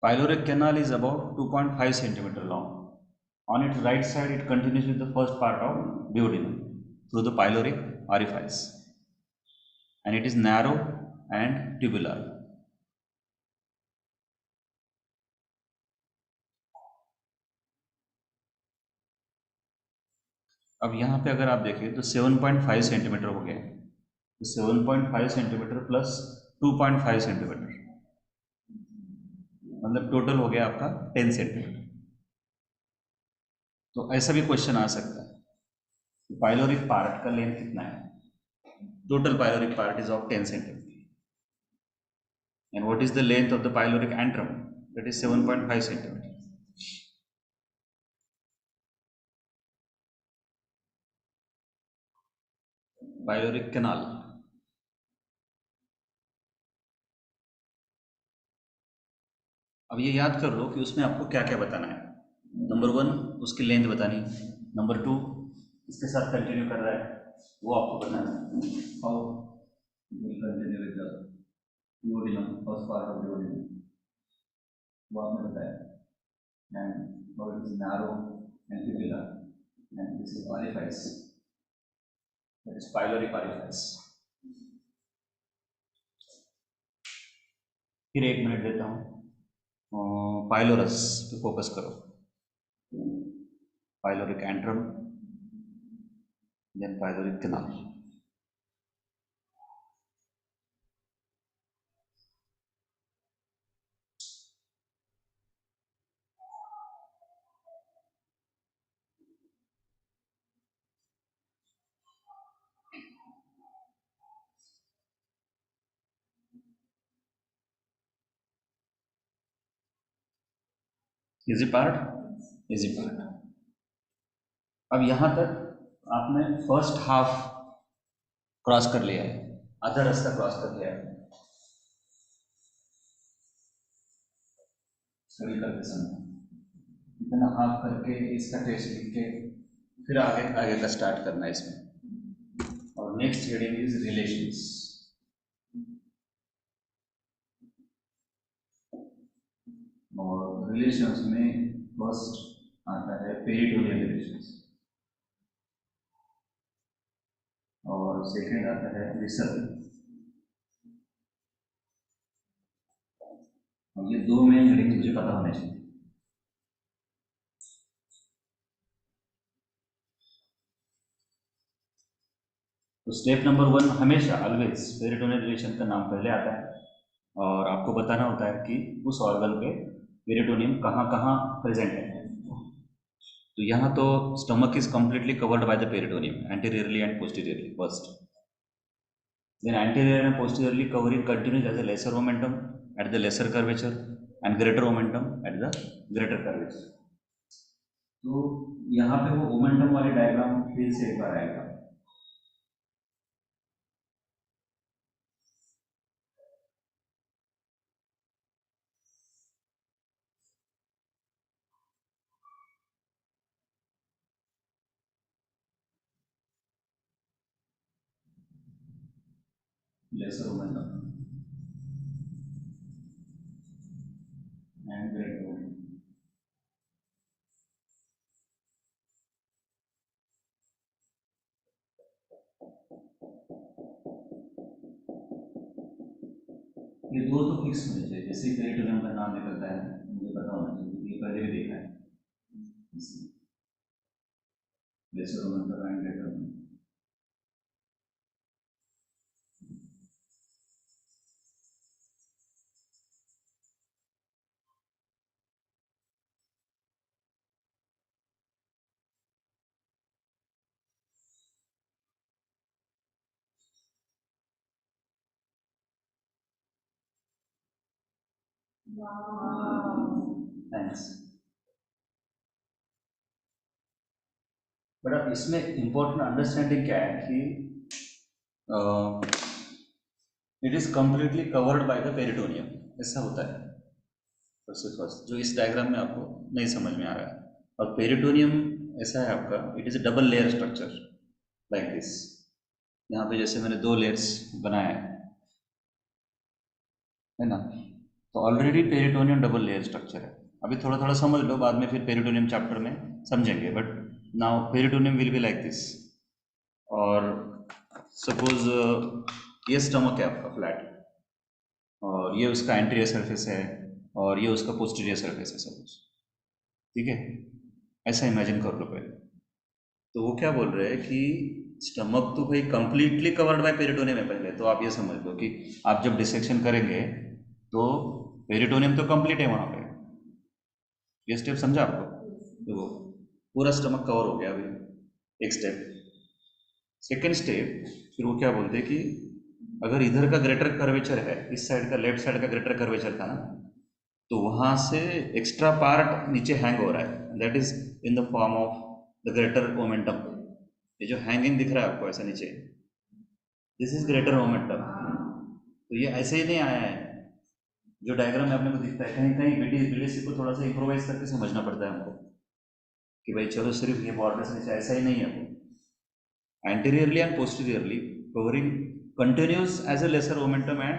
Pyloric canal is about 2.5 centimeter long. On its right side, it continues with the first part of duodenum through the pyloric orifice, and it is narrow and tubular. अब यहाँ पे अगर आप देखें तो 7.5 centimetre हो गया. तो 7.5 सेंटीमीटर प्लस 2.5 सेंटीमीटर, मतलब टोटल हो गया आपका 10 सेंटीमीटर. तो ऐसा भी क्वेश्चन आ सकता है, पाइलोरिक पार्ट का लेंथ कितना है. Total pyloric part is of 10 centimetre, and what is the length of the pyloric antrum, that is 7.5 centimetre. Pyloric canal. अब ये याद कर लो कि उसमें आपको क्या क्या बताना है. नंबर 1 उसकी लेंथ बतानी. नंबर 2 इसके साथ कंटिन्यू कर रहा है वो आपको बताना है. How will continue with the duodenum, first part of duodenum, वो आपने बताया. And how it is narrow and tubular, and this is orifice, that is pyloric orifice. फिर 1 मिनट देता हूँ. पाइलोरस पे फोकस करो. Pyloric antrum, then pyloric canal. Easy part, easy part. अब यहाँ तक आपने फर्स्ट हाफ क्रॉस कर लिया है, आधा रास्ता क्रॉस कर लिया है स्टडी करते समय. इतना हाफ करके इसका टेस्ट लिख के फिर आगे आगे का स्टार्ट करना है इसमें. और नेक्स्ट हेडिंग इज रिलेशंस. और रिलेशंस में फर्स्ट आता है पेरिटोनियल रिलेशंस, और सेकंड आता है विसल, और ये दो मेन हेडिंग मुझे पता होने चाहिए। तो स्टेप नंबर 1 हमेशा ऑलवेज पेरिटोनियल रिलेशन का नाम पहले आता है और आपको बताना होता है कि उस ऑर्गन पे पेरिटोनियम कहाँ कहाँ प्रेजेंट है। तो यहाँ तो stomach is completely covered by the peritoneum anteriorly and posteriorly first. Then anterior and posteriorly covering continues as a lesser momentum at the lesser curvature and greater momentum at the greater curvature. तो यहाँ पे वो momentum वाले diagram फिर से एक बार आएगा। lesser momentum and greater momentum. ये दो तो फिक्स होने चाहिए, जैसे पेरिटोनियम का नाम निकलता है मुझे पता होना चाहिए, ये पहले भी देखा है। lesser momentum and greater momentum. Thanks. But अब इसमें इम्पोर्टेंट अंडरस्टैंडिंग क्या है कि it is completely covered by the peritoneum, ऐसा होता है सबसे फर्स्ट जो इस डायग्राम में आपको नहीं समझ में आ रहा है। और पेरिटोनियम ऐसा है आपका, it is a double layer structure like this. यहाँ पे जैसे मैंने दो लेयर्स बनाया है ना, तो already peritoneum double layer structure है। अभी थोड़ा थोड़ा समझ लो, बाद में फिर पेरिटोनियम चैप्टर में समझेंगे, but now peritoneum will be like this. और सपोज ये स्टमक है आपका फ्लैट, और ये उसका एंटीरियर सरफेस है, और ये उसका पोस्टीरियर सरफेस है सपोज, ठीक है। ऐसा इमेजिन कर लो पहले। तो वो क्या बोल रहे हैं कि स्टमक तो भाई कंप्लीटली कवर्ड बाय पेरिटोनियम है पहले, तो आप ये समझ लो कि आप जब डिसेक्शन करेंगे तो पेरिटोनियम तो कंप्लीट है वहाँ पे। ये स्टेप समझा आपको? तो पूरा स्टमक कवर हो गया अभी एक स्टेप। सेकेंड स्टेप फिर वो क्या बोलते हैं कि अगर इधर का ग्रेटर कर्वेचर है, इस साइड का लेफ्ट साइड का ग्रेटर कर्वेचर था ना, तो वहाँ से एक्स्ट्रा पार्ट नीचे हैंग हो रहा है, that is in the form of the greater momentum. ये जो हैंगिंग दिख रहा है आपको ऐसा नीचे, दिस इज ग्रेटर मोमेंटम। तो ये ऐसे ही नहीं आया है जो डायग्राम में अपने को दिखता है, कहीं कहीं बीडीसी को थोड़ा सा इम्प्रोवाइज करके समझना पड़ता है हमको कि भाई चलो सिर्फ ये बॉर्डर से नीचे, ऐसा ही नहीं है वो। anteriorly and posteriorly covering continues as a lesser momentum and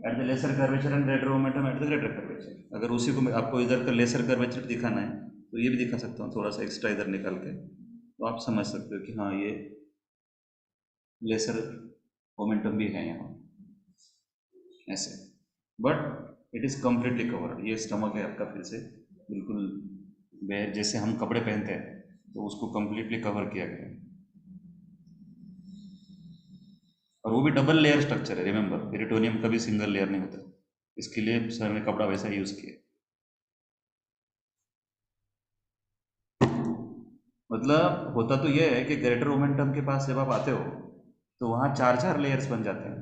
at the lesser curvature and greater momentum at the greater curvature। अगर उसी को आपको इधर का लेसर कर्वेचर दिखाना है तो ये भी दिखा सकता हूँ थोड़ा सा एक्स्ट्रा इधर निकाल के, तो आप समझ सकते हो कि हाँ ये लेसर मोमेंटम भी है यहाँ ऐसे। But it is completely covered. ये स्टमक है आपका फिर से बिल्कुल जैसे हम कपड़े पहनते हैं तो उसको कम्प्लीटली कवर किया गया है, और वो भी डबल लेयर स्ट्रक्चर है। रिमेंबर, पेरिटोनियम कभी सिंगल लेयर नहीं होता, इसके लिए सर ने कपड़ा वैसा यूज किया। मतलब होता तो ये है कि ग्रेटर मोमेंटम के पास जब आप आते हो तो वहाँ चार चार लेयर्स बन जाते हैं,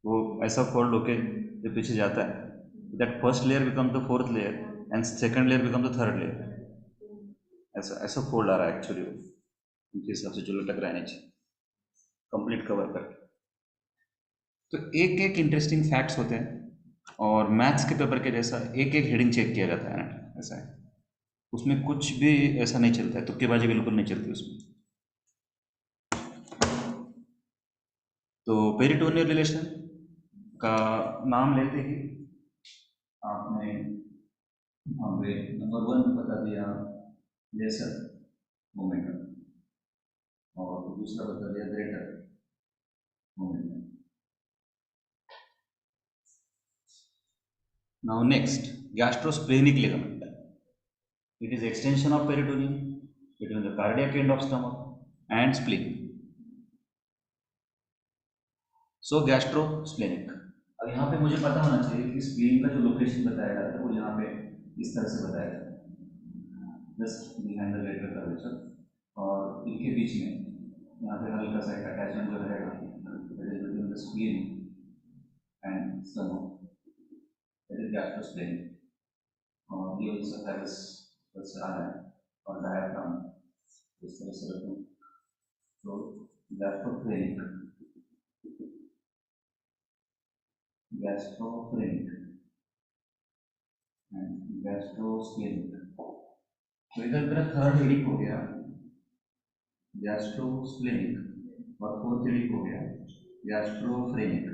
वो ऐसा फोल्ड होके जो पीछे जाता है, that first layer become the fourth layer and second layer become the third layer. ऐसा ऐसा फोल्ड आ रहा है एक्चुअली, वो उनके हिसाब से जो लटक रहा है नीचे कंप्लीट कवर करके। तो एक एक इंटरेस्टिंग फैक्ट्स होते हैं और मैथ्स के पेपर के जैसा एक एक हेडिंग चेक किया जाता है ना, ऐसा है। उसमें कुछ भी ऐसा नहीं चलता है, तुक्केबाजी बिल्कुल नहीं चलती उसमें। तो पेरिटोनियल रिलेशन का नाम लेते ही आपने हमें नंबर 1 बता दिया लेसर मोमेंटम, और दूसरा बता दिया greater momentum. Now next, gastrosplenic ligament. It is extension of peritoneum between the cardiac end of stomach and spleen. So gastrosplenic. अब यहाँ पे मुझे पता होना चाहिए कि स्प्लीन का जो लोकेशन बताया जाता है वो यहाँ पे इस तरह से बताया जाता है, just behind the lateral curvature, और इनके बीच में यहाँ पे हल्का सा एक अटैचमेंट जो रहेगा between the spleen and stomach, that is gastrosplenic. और ये इसोफेगस से आ रहा है और डायफ्राम इस तरह से रखूँ तो गैस्ट्रोस्प्लेनिक, गैस्ट्रोस्प्लेनिक एंड गैस्ट्रोस्प्लेनिक। तो इधर मेरा थर्ड हेडिंग हो गया गैस्ट्रोस्प्लेनिक और फोर्थ हेडिंग हो गया gastrophrenic.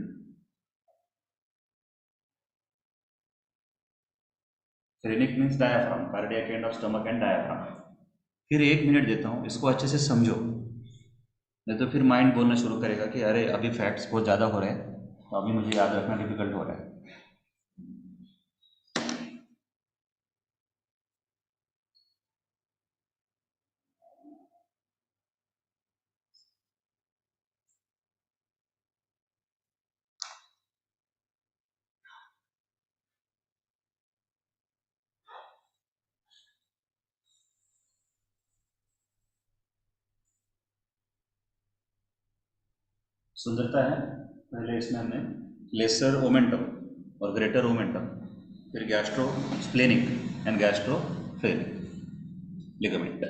Phrenic means diaphragm, cardiac end of stomach and diaphragm. फिर 1 मिनट देता हूँ, इसको अच्छे से समझो, नहीं तो फिर माइंड बोलना शुरू करेगा कि अरे अभी फैक्ट्स बहुत ज़्यादा हो रहे हैं तो अभी मुझे याद रखना डिफिकल्ट हो रहा है। सुंदरता है, पहले इसमें हमने लेसर ओमेंटम और ग्रेटर ओमेंटम, फिर gastro splenic and gastro ligament.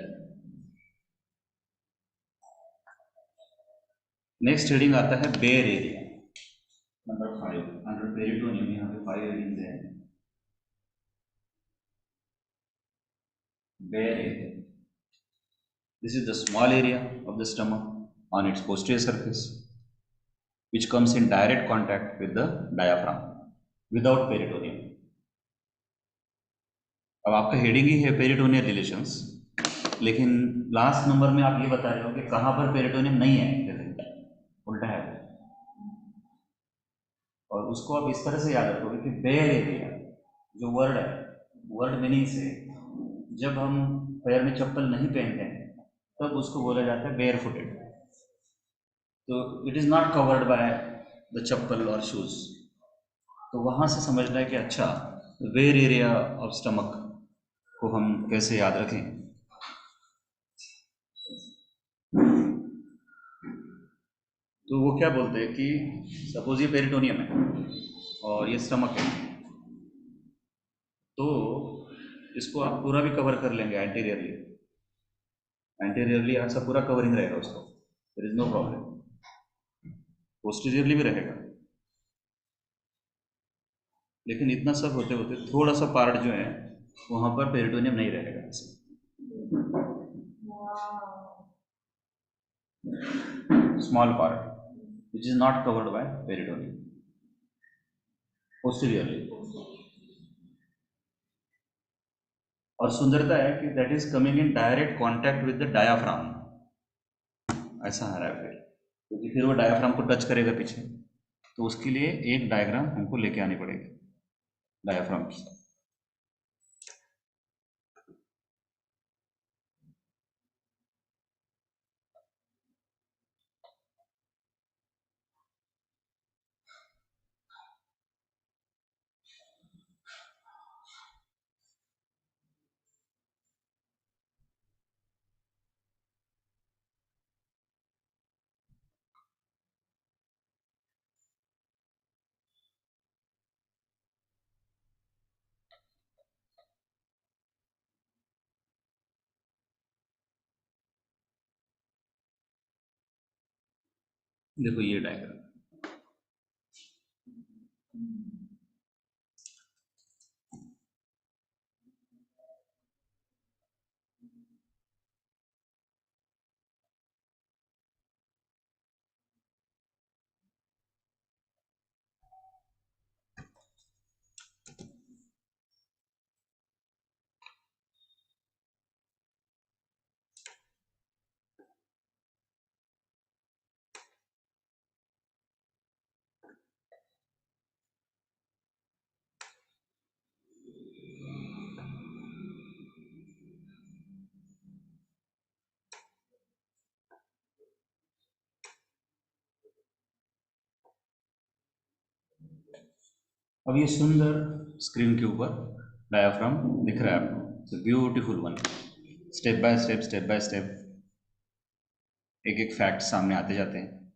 Next heading आता है bare area, number 5 under peritoneum. यहाँ पे 5 हेडिंग्स हैं। Bare area, this is the small area of the stomach on its posterior surface which comes in direct contact with the diaphragm without peritoneum. अब आपका heading ही है peritoneal relations, लेकिन last number में आप ये बता रहे हो कि कहाँ पर पेरिटोनियम नहीं है, उल्टा है। और उसको आप इस तरह से याद रखोगे कि बेयर एरिया जो वर्ड है, वर्ड मीनिंग से जब हम पैर में चप्पल नहीं पहनते हैं तब उसको बोला जाता है बेयर फुटेड। तो it is not covered by the chappal और शूज। तो वहाँ से समझना है कि अच्छा वेयर एरिया ऑफ स्टमक को हम कैसे याद रखें। तो वो क्या बोलते हैं कि सपोज ये पेरिटोनियम है और ये स्टमक है, तो इसको आप पूरा भी कवर कर लेंगे एंटीरियरली, एंटीरियरली आपका पूरा कवरिंग रहेगा उसको, there is no problem. Posteriorly भी रहेगा, लेकिन इतना सब होते होते थोड़ा सा पार्ट जो है वहाँ पर पेरिटोनियम नहीं रहेगा। Small part which is not covered by peritoneum posteriorly। और सुंदरता है कि that is coming in direct contact with the diaphragm, ऐसा आ रहा है फिर, क्योंकि फिर वो डायाफ्राम को टच करेगा पीछे, तो उसके लिए एक डायग्राम हमको लेके आनी पड़ेगी डायाफ्राम की। देखो ये डायग्राम, अब ये सुंदर स्क्रीन के ऊपर डायाफ्राम दिख रहा है आपको, beautiful one. Step by step एक एक फैक्ट सामने आते जाते हैं,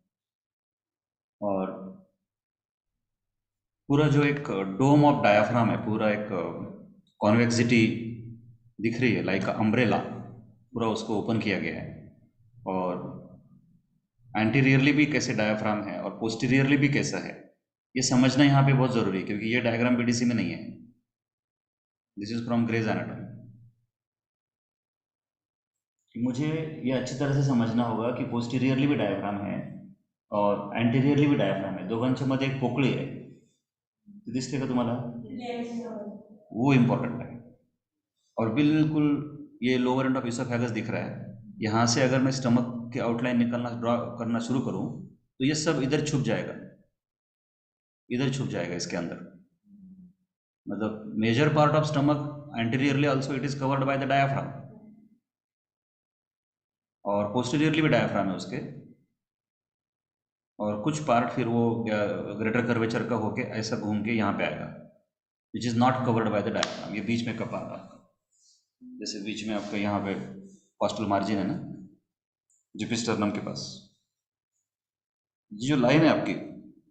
और पूरा जो एक डोम ऑफ डायाफ्राम है, पूरा एक कॉन्वेक्सिटी दिख रही है, लाइक अम्ब्रेला, पूरा उसको ओपन किया गया है। और एंटीरियरली भी कैसे डायाफ्राम है और पोस्टीरियरली भी कैसा है, ये समझना यहाँ पे बहुत ज़रूरी है, क्योंकि ये डायग्राम बीडीसी में नहीं है। This is from Gray's anatomy. मुझे ये अच्छी तरह से समझना होगा कि पोस्टीरियरली भी डायफ्राम है और एंटीरियरली भी डायफ्राम है, दोघांच्यामध्ये एक पोकळी आहे, ती दिसते का तुम्हाला? वो इम्पॉर्टंट है। और बिल्कुल ये लोअर एंड ऑफ इसोफेगस दिख रहा है, यहाँ से अगर मैं स्टमक की आउटलाइन निकलना ड्रॉ करना शुरू करूँ तो ये सब इधर छुप जाएगा, इधर छुप जाएगा इसके अंदर। मतलब major part of stomach anteriorly also it is covered by the diaphragm, और पोस्टीरियरली भी डायाफ्राम है उसके, और कुछ पार्ट फिर वो ग्रेटर कर्वेचर का होके ऐसा घूम के यहाँ पे आएगा, which is not covered by the diaphragm. ये बीच में कप आता है आपका, जैसे बीच में आपका यहाँ पे कॉस्टल मार्जिन है ना, जिपिस्टर्नम के पास, ये जो लाइन है आपकी,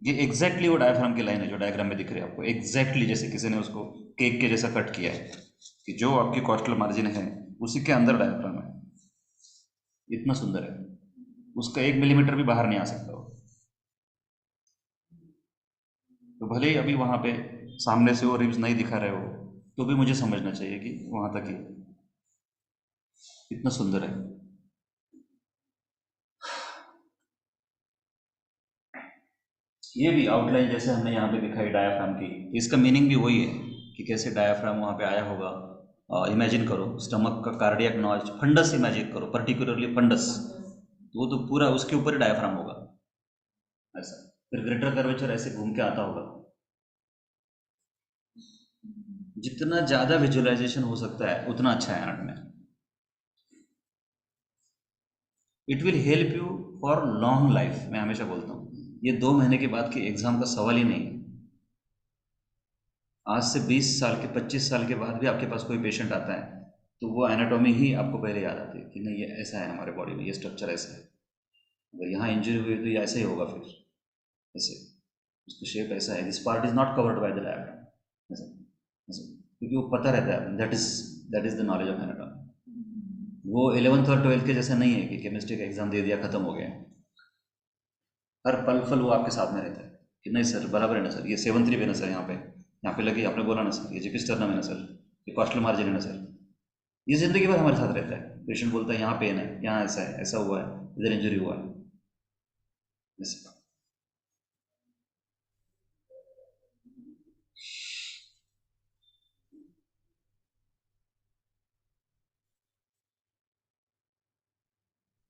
ये एग्जैक्टली वो डायफ्राम की लाइन है जो डायग्राम में दिख रही है आपको, एग्जैक्टली जैसे किसी ने उसको केक के जैसा कट किया है, कि जो आपकी कॉस्टल मार्जिन है उसी के अंदर डायफ्राम है। इतना सुंदर है, उसका 1 मिलीमीटर भी बाहर नहीं आ सकता वो। तो भले ही अभी वहाँ पे सामने से वो रिब्स नहीं दिखा रहे हो, तो भी मुझे समझना चाहिए कि वहाँ तक ही इतना सुंदर है। ये भी आउटलाइन जैसे हमने यहाँ पे दिखाई डायाफ्राम की, इसका मीनिंग भी वही है कि कैसे डायाफ्राम वहाँ पे आया होगा। इमेजिन करो स्टमक का कार्डियक नॉच, फंडस इमेजिन करो, पर्टिकुलरली फंडस, वो तो पूरा उसके ऊपर ही डायाफ्राम होगा ऐसा, फिर ग्रेटर कर्वेचर ऐसे घूम के आता होगा। जितना ज़्यादा विजुअलाइजेशन हो सकता है उतना अच्छा है आर्ट में। It will help you for long life. मैं हमेशा बोलता हूँ ये 2 महीने के बाद के एग्जाम का सवाल ही नहीं है। आज से 20 साल के 25 साल के बाद भी आपके पास कोई पेशेंट आता है तो वो एनाटॉमी ही आपको पहले याद आती है कि नहीं ये ऐसा है, हमारे बॉडी में ये स्ट्रक्चर ऐसा है, अगर यहाँ इंजरी हुई तो ये ऐसा ही होगा, फिर ऐसे उसका शेप ऐसा है, this part is not covered by the diaphragm, ऐसा ऐसा, क्योंकि वो पता रहता है, that is the knowledge of anatomy. वो 11th और 12th के जैसा नहीं है कि केमिस्ट्री का एग्जाम दे दिया खत्म हो गया। हर पल फल वो आपके साथ में रहता है कि नहीं सर बराबर है ना सर, ये 7-3 है ना सर, यहाँ पे लगी, आपने बोला ना सर, ये जिपिस्टर्नम है ना सर, ये कॉस्टल मार्जिन है ना सर। ये जिंदगी भर हमारे साथ रहता है। पेशेंट बोलता है यहाँ पेन है, यहाँ ऐसा है, ऐसा हुआ है, इधर इंजरी हुआ है, ऐसे।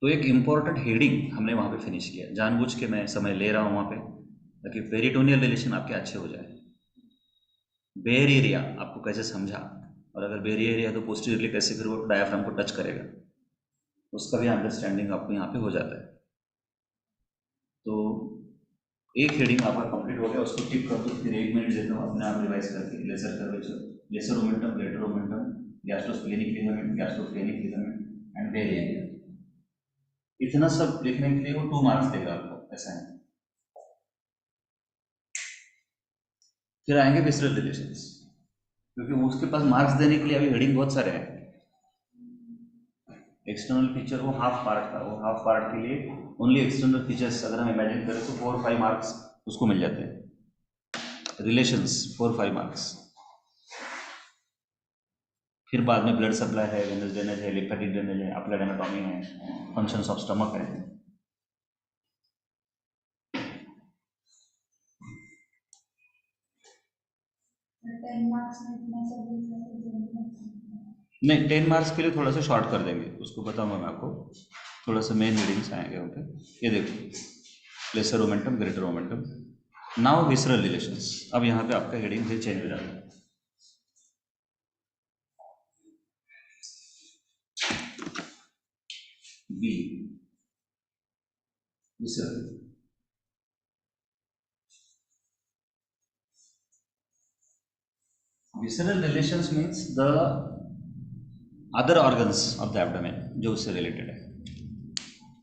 तो एक इम्पॉर्टेंट हेडिंग हमने वहाँ पे फिनिश किया, जानबूझ के मैं समय ले रहा हूँ वहाँ पे ताकि पेरिटोनियल रिलेशन आपके अच्छे हो जाए। बेयर एरिया आपको कैसे समझा, और अगर बेयर एरिया तो पोस्टीरियरली कैसे फिर वो डायाफ्राम को टच करेगा, उसका भी अंडरस्टैंडिंग आपको यहाँ पे हो जाता है। तो एक हेडिंग आपका कंप्लीट हो गया, उसको टिक कर दो, फिर 1 मिनट देता हूँ अपने आप रिवाइज करके। Lesser curvature, lesser omentum, greater omentum, gastrosplenic ligament, gastrosplenic ligament and bare area. इतना सब लिखने के लिए वो 2 मार्क्स देगा आपको, ऐसा है। फिर आएंगे विसरल रिलेशंस, क्योंकि उसके पास मार्क्स देने के लिए अभी हेडिंग बहुत सारे हैं। एक्सटर्नल फीचर वो हाफ पार्ट था, वो हाफ पार्ट के लिए ओनली एक्सटर्नल फीचर्स अगर हम इमेजिन करें तो 4-5 मार्क्स उसको मिल जाते हैं। Relations 4-5 marks. फिर बाद में ब्लड सप्लाई है, वेनस ड्रेनेज है, लिम्फेटिक ड्रेनेज है, अप्लाइड एनाटॉमी है, फंक्शंस ऑफ स्टमक है। 10 मार्क्स में इतना सब नहीं, 10 मार्क्स के लिए थोड़ा सा शॉर्ट कर देंगे, उसको बताऊंगा मैं आपको, थोड़ा सा मेन रीडिंग्स आएंगे वहाँ पे। ये देखो laser omentum, greater omentum, now visceral relations. अब यहाँ पे आपका हेडिंग फिर चेंज हो जाता है। B visceral. Visceral relations means the other organs of the abdomen जो उससे रिलेटेड है।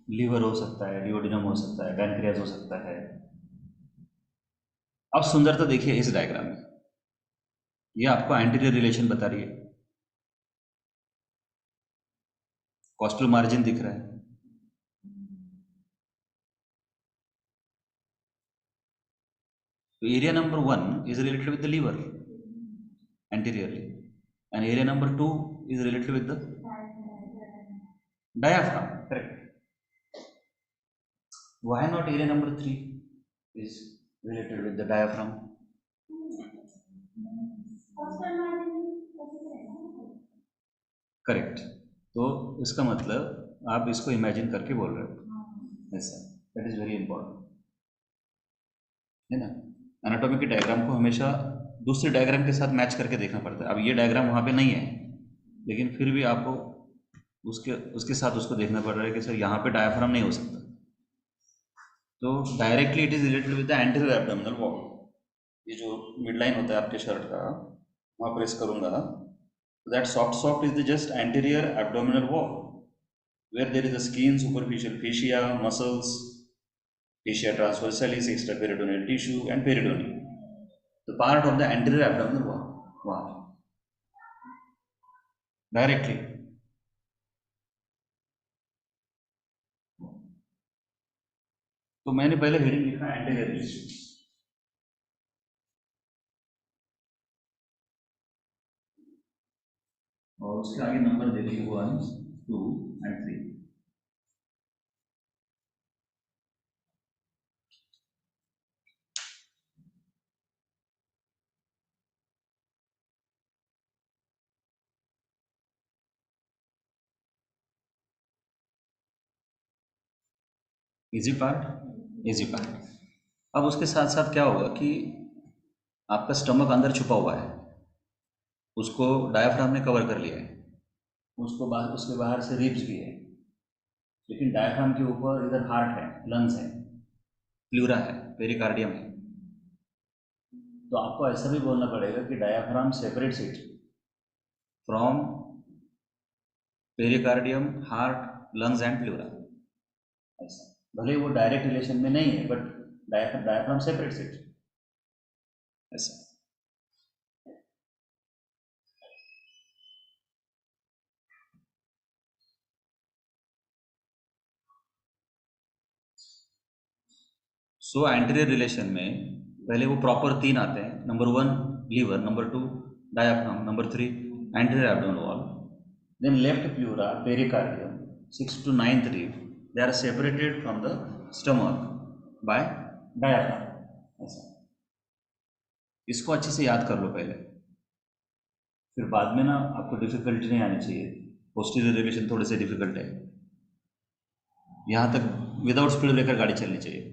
लीवर हो सकता है, डिओडिनम हो सकता है, पैनक्रियाज हो सकता है। अब सुंदरता देखिए इस डायग्राम में, ये आपको एंटीरियर रिलेशन बता रही है। कॉस्टल मार्जिन दिख रहा है, तो area number 1 is related with the liver anteriorly, and area number 2 is related with the diaphragm. Correct. Why not area number 3 is related with the diaphragm? Correct. तो इसका मतलब आप इसको इमेजिन करके बोल रहे हो ऐसा, दैट इज वेरी इंपॉर्टेंट, है ना। एनाटॉमी के डायग्राम को हमेशा दूसरे डायग्राम के साथ मैच करके देखना पड़ता है। अब ये डायग्राम वहाँ पे नहीं है, लेकिन फिर भी आपको उसके उसके साथ उसको देखना पड़ रहा है कि सर यहाँ पे डायफ्राम नहीं हो सकता, तो directly it is related with the anterior abdominal wall. ये जो मिड लाइन होता है आपके शर्ट का, वहाँ प्रेस करूँगा, that soft is the just anterior abdominal wall where there is a skin, superficial fascia, muscles, fascia transversalis, extraperitoneal tissue, and peritoneum. The part of the anterior abdominal wall. Wow. Directly. तो मैंने पहले heading लिखा anterior relation, और उसके आगे number देखिए 1, 2 and 3। Easy part, easy part. अब उसके साथ साथ क्या होगा कि आपका स्टमक अंदर छुपा हुआ है, उसको डायफ्राम ने कवर कर लिया है, उसको बाहर, उसके बाहर से रिब्स भी है, लेकिन डायफ्राम के ऊपर इधर हार्ट है, लंग्स है, प्लूरा है, पेरिकार्डियम है। तो आपको ऐसा भी बोलना पड़ेगा कि diaphragm separates it from pericardium, heart, lungs and pleura. ऐसा भले वो डायरेक्ट रिलेशन में नहीं है, बट डायफ्राम सेपरेट्स इट ऐसा। सो एंटीरियर रिलेशन में पहले वो प्रॉपर 3 आते हैं, number 1 liver, number 2 diaphragm, number 3 anterior abdominal wall, then left pleura, pericardium, 6th to 9th rib, they are separated from the stomach by diaphragm ऐसा। इसको अच्छे से याद कर लो पहले, फिर बाद में ना आपको डिफिकल्टी नहीं आनी चाहिए। पोस्टीरियर रिलेशन थोड़े से डिफिकल्ट है, यहाँ तक विदाउट स्पीड ब्रेकर गाड़ी चलनी चाहिए।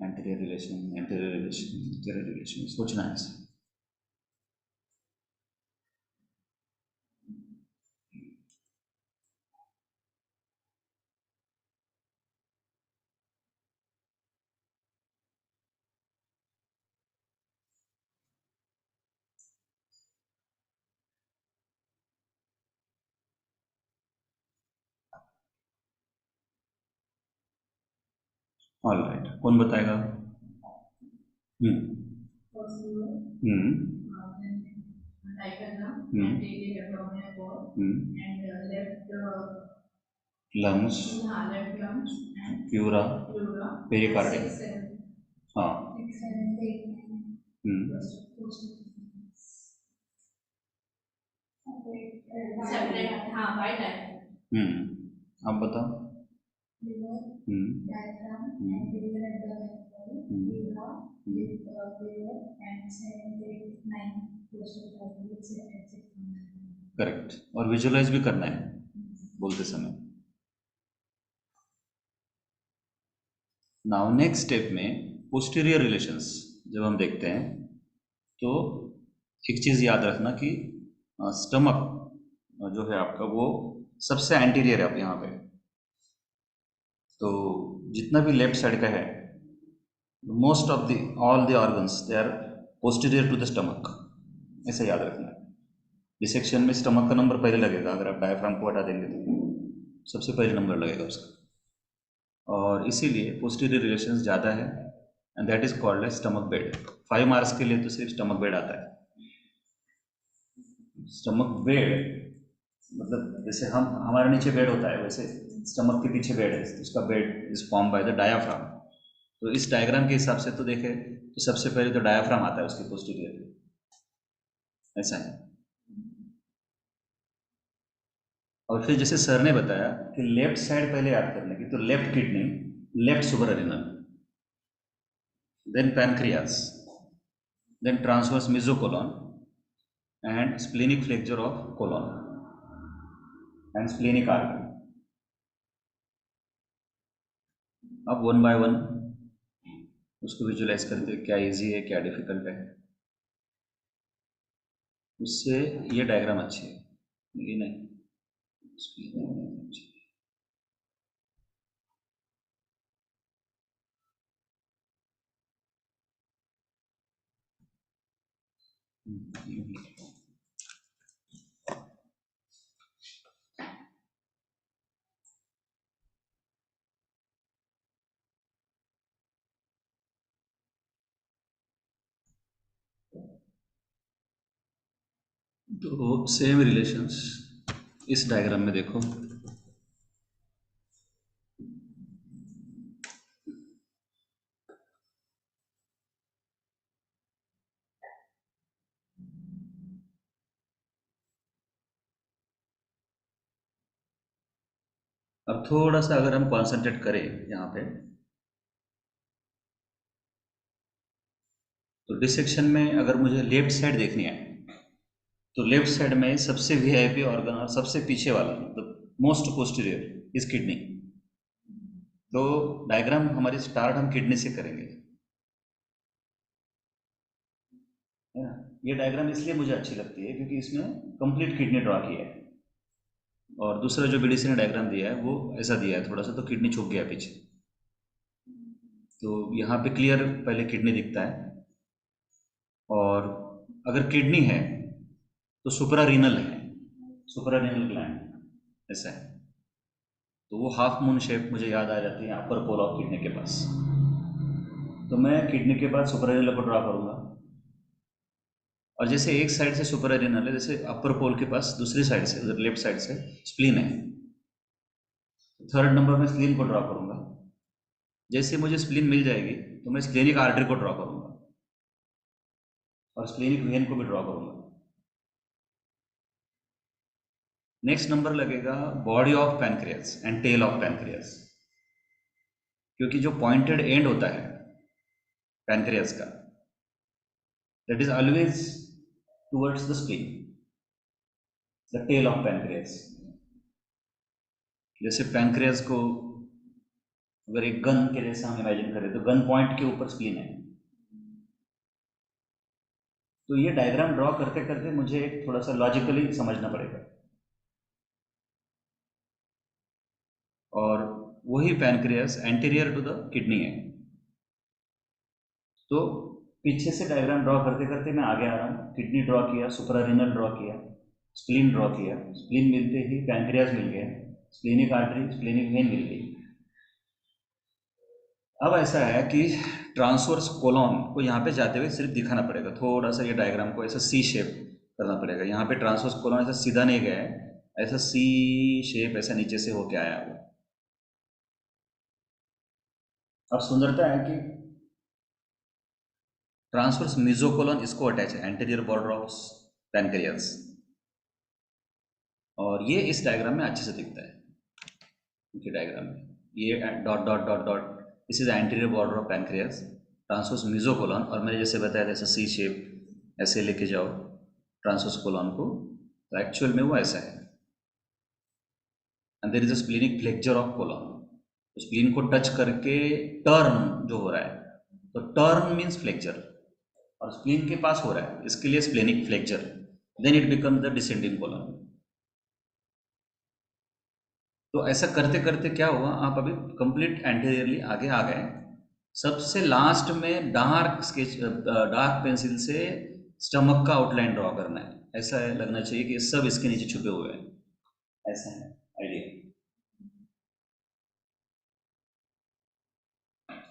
एंटीरियर रिलेशन सोचना है इसे। ऑल राइट, कौन बताएगा? लंग्स, प्यूरा, पेरिकार्डियम, हाँ। आप बताओ। करेक्ट, और विजुअलाइज भी करना है बोलते समय। नाउ नेक्स्ट स्टेप में पोस्टीरियर रिलेशंस जब हम देखते हैं, तो एक चीज़ याद रखना कि स्टमक जो है आपका वो सबसे एंटीरियर है आप यहाँ पे, तो जितना भी लेफ्ट साइड का है, most of the all the organs they are posterior to the stomach, ऐसे याद रखना है। डिसेक्शन में स्टमक का नंबर पहले लगेगा, अगर आप डायफ्राम को हटा देंगे तो सबसे पहले नंबर लगेगा उसका, और इसीलिए पोस्टीरियर रिलेशन ज़्यादा है, and that is called as stomach bed. 5 marks के लिए तो सिर्फ स्टमक बेड आता है। स्टमक बेड मतलब जैसे हम हमारे नीचे बेड होता है, वैसे स्टमक के पीछे बेड है, उसका bed is form by the diaphragm. तो इस डायग्राम के हिसाब से तो देखें तो सबसे पहले तो डायाफ्राम आता है उसकी पोस्टीरियर, ऐसा है। और फिर जैसे सर ने बताया कि लेफ्ट साइड पहले याद करने की, तो left kidney, left suprarenal, then pancreas, then transverse mesocolon and splenic flexure of colon and splenic artery. अब वन बाय वन उसको विजुलाइज करते हैं, क्या इजी है क्या डिफिकल्ट है, उससे ये डायग्राम अच्छी है, ये नहीं अच्छी। तो सेम रिलेशंस इस डायग्राम में देखो। अब थोड़ा सा अगर हम कॉन्सेंट्रेट करें यहाँ पे, तो डिसेक्शन में अगर मुझे लेफ्ट साइड देखनी है, तो लेफ्ट साइड में सबसे वीआईपी ऑर्गन और सबसे पीछे वाला मतलब मोस्ट पोस्टीरियर इज किडनी। तो डायग्राम हमारी स्टार्ट हम किडनी से करेंगे, है ना। ये डायग्राम इसलिए मुझे अच्छी लगती है क्योंकि इसमें कंप्लीट किडनी ड्रॉ किया है, और दूसरा जो बीडीसी ने डायग्राम दिया है वो ऐसा दिया है थोड़ा सा, तो किडनी छुप गया पीछे। तो यहाँ पे क्लियर पहले किडनी दिखता है, और अगर किडनी है तो सुपरारीनल है, सुपरारीनल ग्लैंड ऐसा है। तो वो हाफ मून शेप मुझे याद आ जाती है अपर पोल ऑफ किडनी के पास। तो मैं किडनी के बाद सुपरारीनल को ड्रॉ करूंगा, और जैसे एक साइड से सुपरारीनल है, जैसे अपर पोल के पास दूसरी साइड से उधर लेफ्ट साइड से स्प्लीन है, थर्ड नंबर में स्प्लीन को ड्रॉ करूंगा। जैसे मुझे स्प्लीन मिल जाएगी तो मैं स्प्लेनिक आर्टरी को ड्रॉ करूंगा, और स्प्लेनिक वेन को भी ड्रॉ करूंगा। नेक्स्ट नंबर लगेगा body of pancreas and tail of pancreas, क्योंकि जो पॉइंटेड एंड होता है पैनक्रियास का, that is always towards the spleen, the tail of pancreas. जैसे पैनक्रियास को अगर एक गन के जैसा हम इमेजिन करें, तो गन पॉइंट के ऊपर स्प्लीन है। तो ये डायग्राम ड्रॉ करते करते मुझे एक थोड़ा सा लॉजिकली समझना पड़ेगा, और वही pancreas anterior to the kidney है। तो पीछे से डायग्राम ड्रॉ करते करते मैं आगे आ रहा हूँ। किडनी ड्रॉ किया, सुपरारीनल ड्रॉ किया, स्प्लीन ड्रॉ किया, स्प्लीन मिलते ही पैनक्रियास मिल गया, स्प्लेनिक आर्टरी स्प्लेनिक वेन मिल गई। अब ऐसा है कि ट्रांसवर्स कोलॉन को यहाँ पे जाते हुए सिर्फ दिखाना पड़ेगा, थोड़ा सा ये डायग्राम को ऐसा सी शेप करना पड़ेगा। यहाँ पे ट्रांसवर्स कोलॉन ऐसा सीधा नहीं गया है, ऐसा सी शेप ऐसा नीचे से होके आया हुआ। अब सुंदरता है कि ट्रांसवर्स मेसोकोलॉन इसको अटैच है, एंटीरियर बॉर्डर ऑफ पैनक्रियास, और ये इस डायग्राम में अच्छे से दिखता है। उनके डायग्राम में ये dot dot dot dot, this is anterior border of pancreas, transverse mesocolon, और मैंने जैसे बताया था ऐसा सी शेप ऐसे लेके जाओ ट्रांसवर्स कोलॉन को, तो एक्चुअल में वो ऐसा है। And there is a splenic flexure of colon, तो स्प्लीन को टच करके टर्न जो हो रहा है, तो टर्न मीन्स फ्लेक्चर, और स्प्लीन के पास हो रहा है, इसके लिए splenic flexure, then it becomes the descending colon. तो ऐसा करते करते क्या हुआ, आप अभी कंप्लीट एंटीरियरली आगे आ गए, सबसे लास्ट में डार्क पेंसिल से स्टमक का आउटलाइन ड्रॉ करना है। ऐसा है, लगना चाहिए कि सब इसके नीचे छुपे हुए हैं। ऐसा है idea.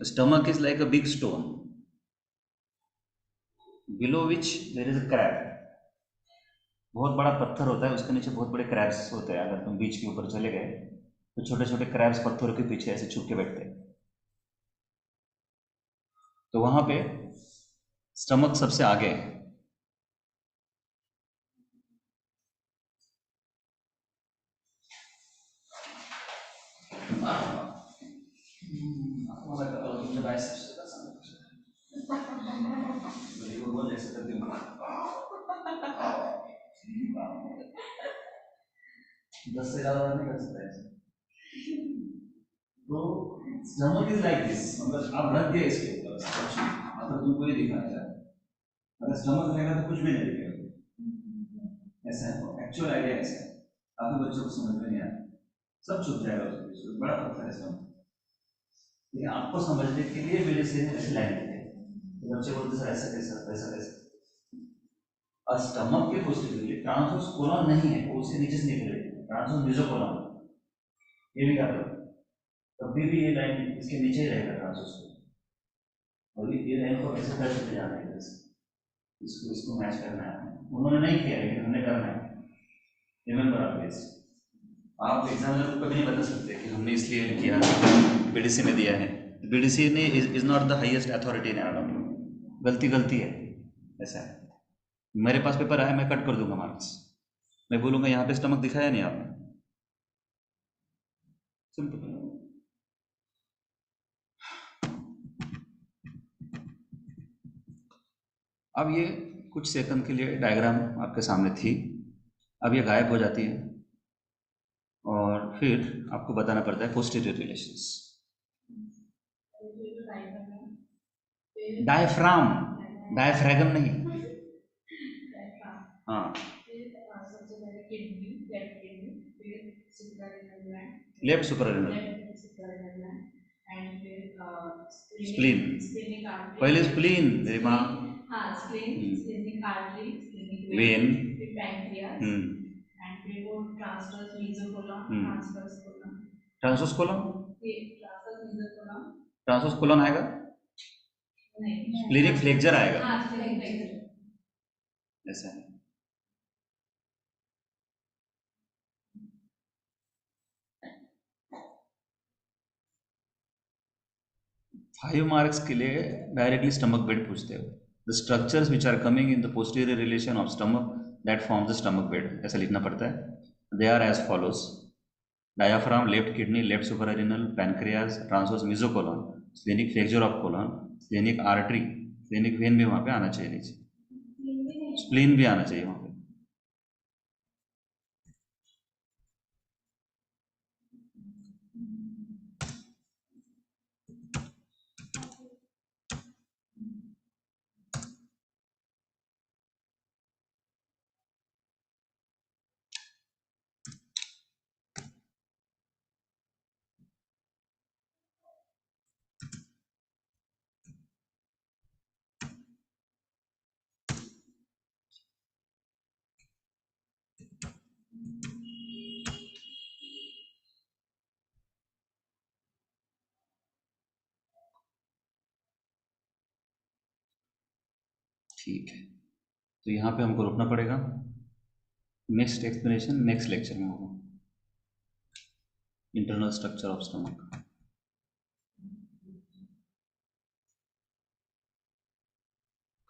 Stomach is like a big stone below which there is a crab. बहुत बड़ा पत्थर होता है, उसके नीचे बहुत बड़े क्रैब्स होते हैं। अगर तुम बीच के ऊपर चले गए तो छोटे छोटे क्रैब्स पत्थरों के पीछे ऐसे छुप के बैठते हैं। तो वहां पे स्टमक सबसे आगे है। दस से ज्यादा नहीं कर सकता है। तो स्टमक इज लाइक दिस, मतलब आप रख दिया इसके ऊपर अगर तुमको ये दिखा है, अगर स्टमक रहेगा तो कुछ भी नहीं दिखेगा। ऐसा है एक्चुअल आइडिया। ऐसा है, काफी बच्चों को समझ में नहीं आया, सब छुप जाएगा उसके पीछे, बड़ा पत्थर है स्टमक। लेकिन आपको समझने के लिए मेरे से ऐसी लाइन है तो बच्चे बोलते सर ऐसा कैसा ऐसा कैसा। और स्टमक के पोस्टीरियरली ट्रांसवर्स कोलॉन नहीं है, वो उसके नीचे से निकले ट्रांसवर्स मेसोकोलॉन। ये भी याद रखो, कभी भी ये लाइन इसके नीचे ही रहेगा ट्रांसवर्स को। और ये लाइन को कैसे टच में जाना है, इसको इसको मैच करना है। उन्होंने नहीं किया लेकिन हमने करना है। रिमेंबर आप प्लीज, आप एग्जामिनर को कभी नहीं बता सकते कि हमने इसलिए किया, बीडीसी में दिया है। बीडीसी ने is not the highest authority in anatomy. गलती गलती है। ऐसा है, मेरे पास पेपर आया, मैं कट कर दूंगा मार्क्स। मैं बोलूंगा यहाँ पे स्टमक दिखाया नहीं आपने, सिंपल। अब ये कुछ सेकंड के लिए डायग्राम आपके सामने थी, अब ये गायब हो जाती है और फिर आपको बताना पड़ता है पोस्टीरियर रिलेशंस। डायफ्राम, डायफ्रैगम नहीं। हाँ, लेफ्ट सुपरारेनल, स्प्लीन। पहले स्प्लीन मेरी माँ, vein, transverse colon, transverse colon आएगा, स्प्लीनिक फ्लेक्चर आएगा। ऐसा है। 5 मार्क्स के लिए डायरेक्टली स्टमक बेड पूछते हो। The structures which are coming in the posterior relation of stomach that form the stomach bed, ऐसा लिखना पड़ता है। They are as follows: diaphragm, left kidney, left suprarenal, pancreas, transverse mesocolon, splenic flexure of colon, splenic artery, splenic vein भी वहाँ पे आना चाहिए नीचे, स्प्लीन भी आना चाहिए वहाँ पे। ठीक है, तो यहाँ पे हमको रुकना पड़ेगा। नेक्स्ट एक्सप्लेनेशन नेक्स्ट लेक्चर में होगा, इंटरनल स्ट्रक्चर ऑफ स्टमक।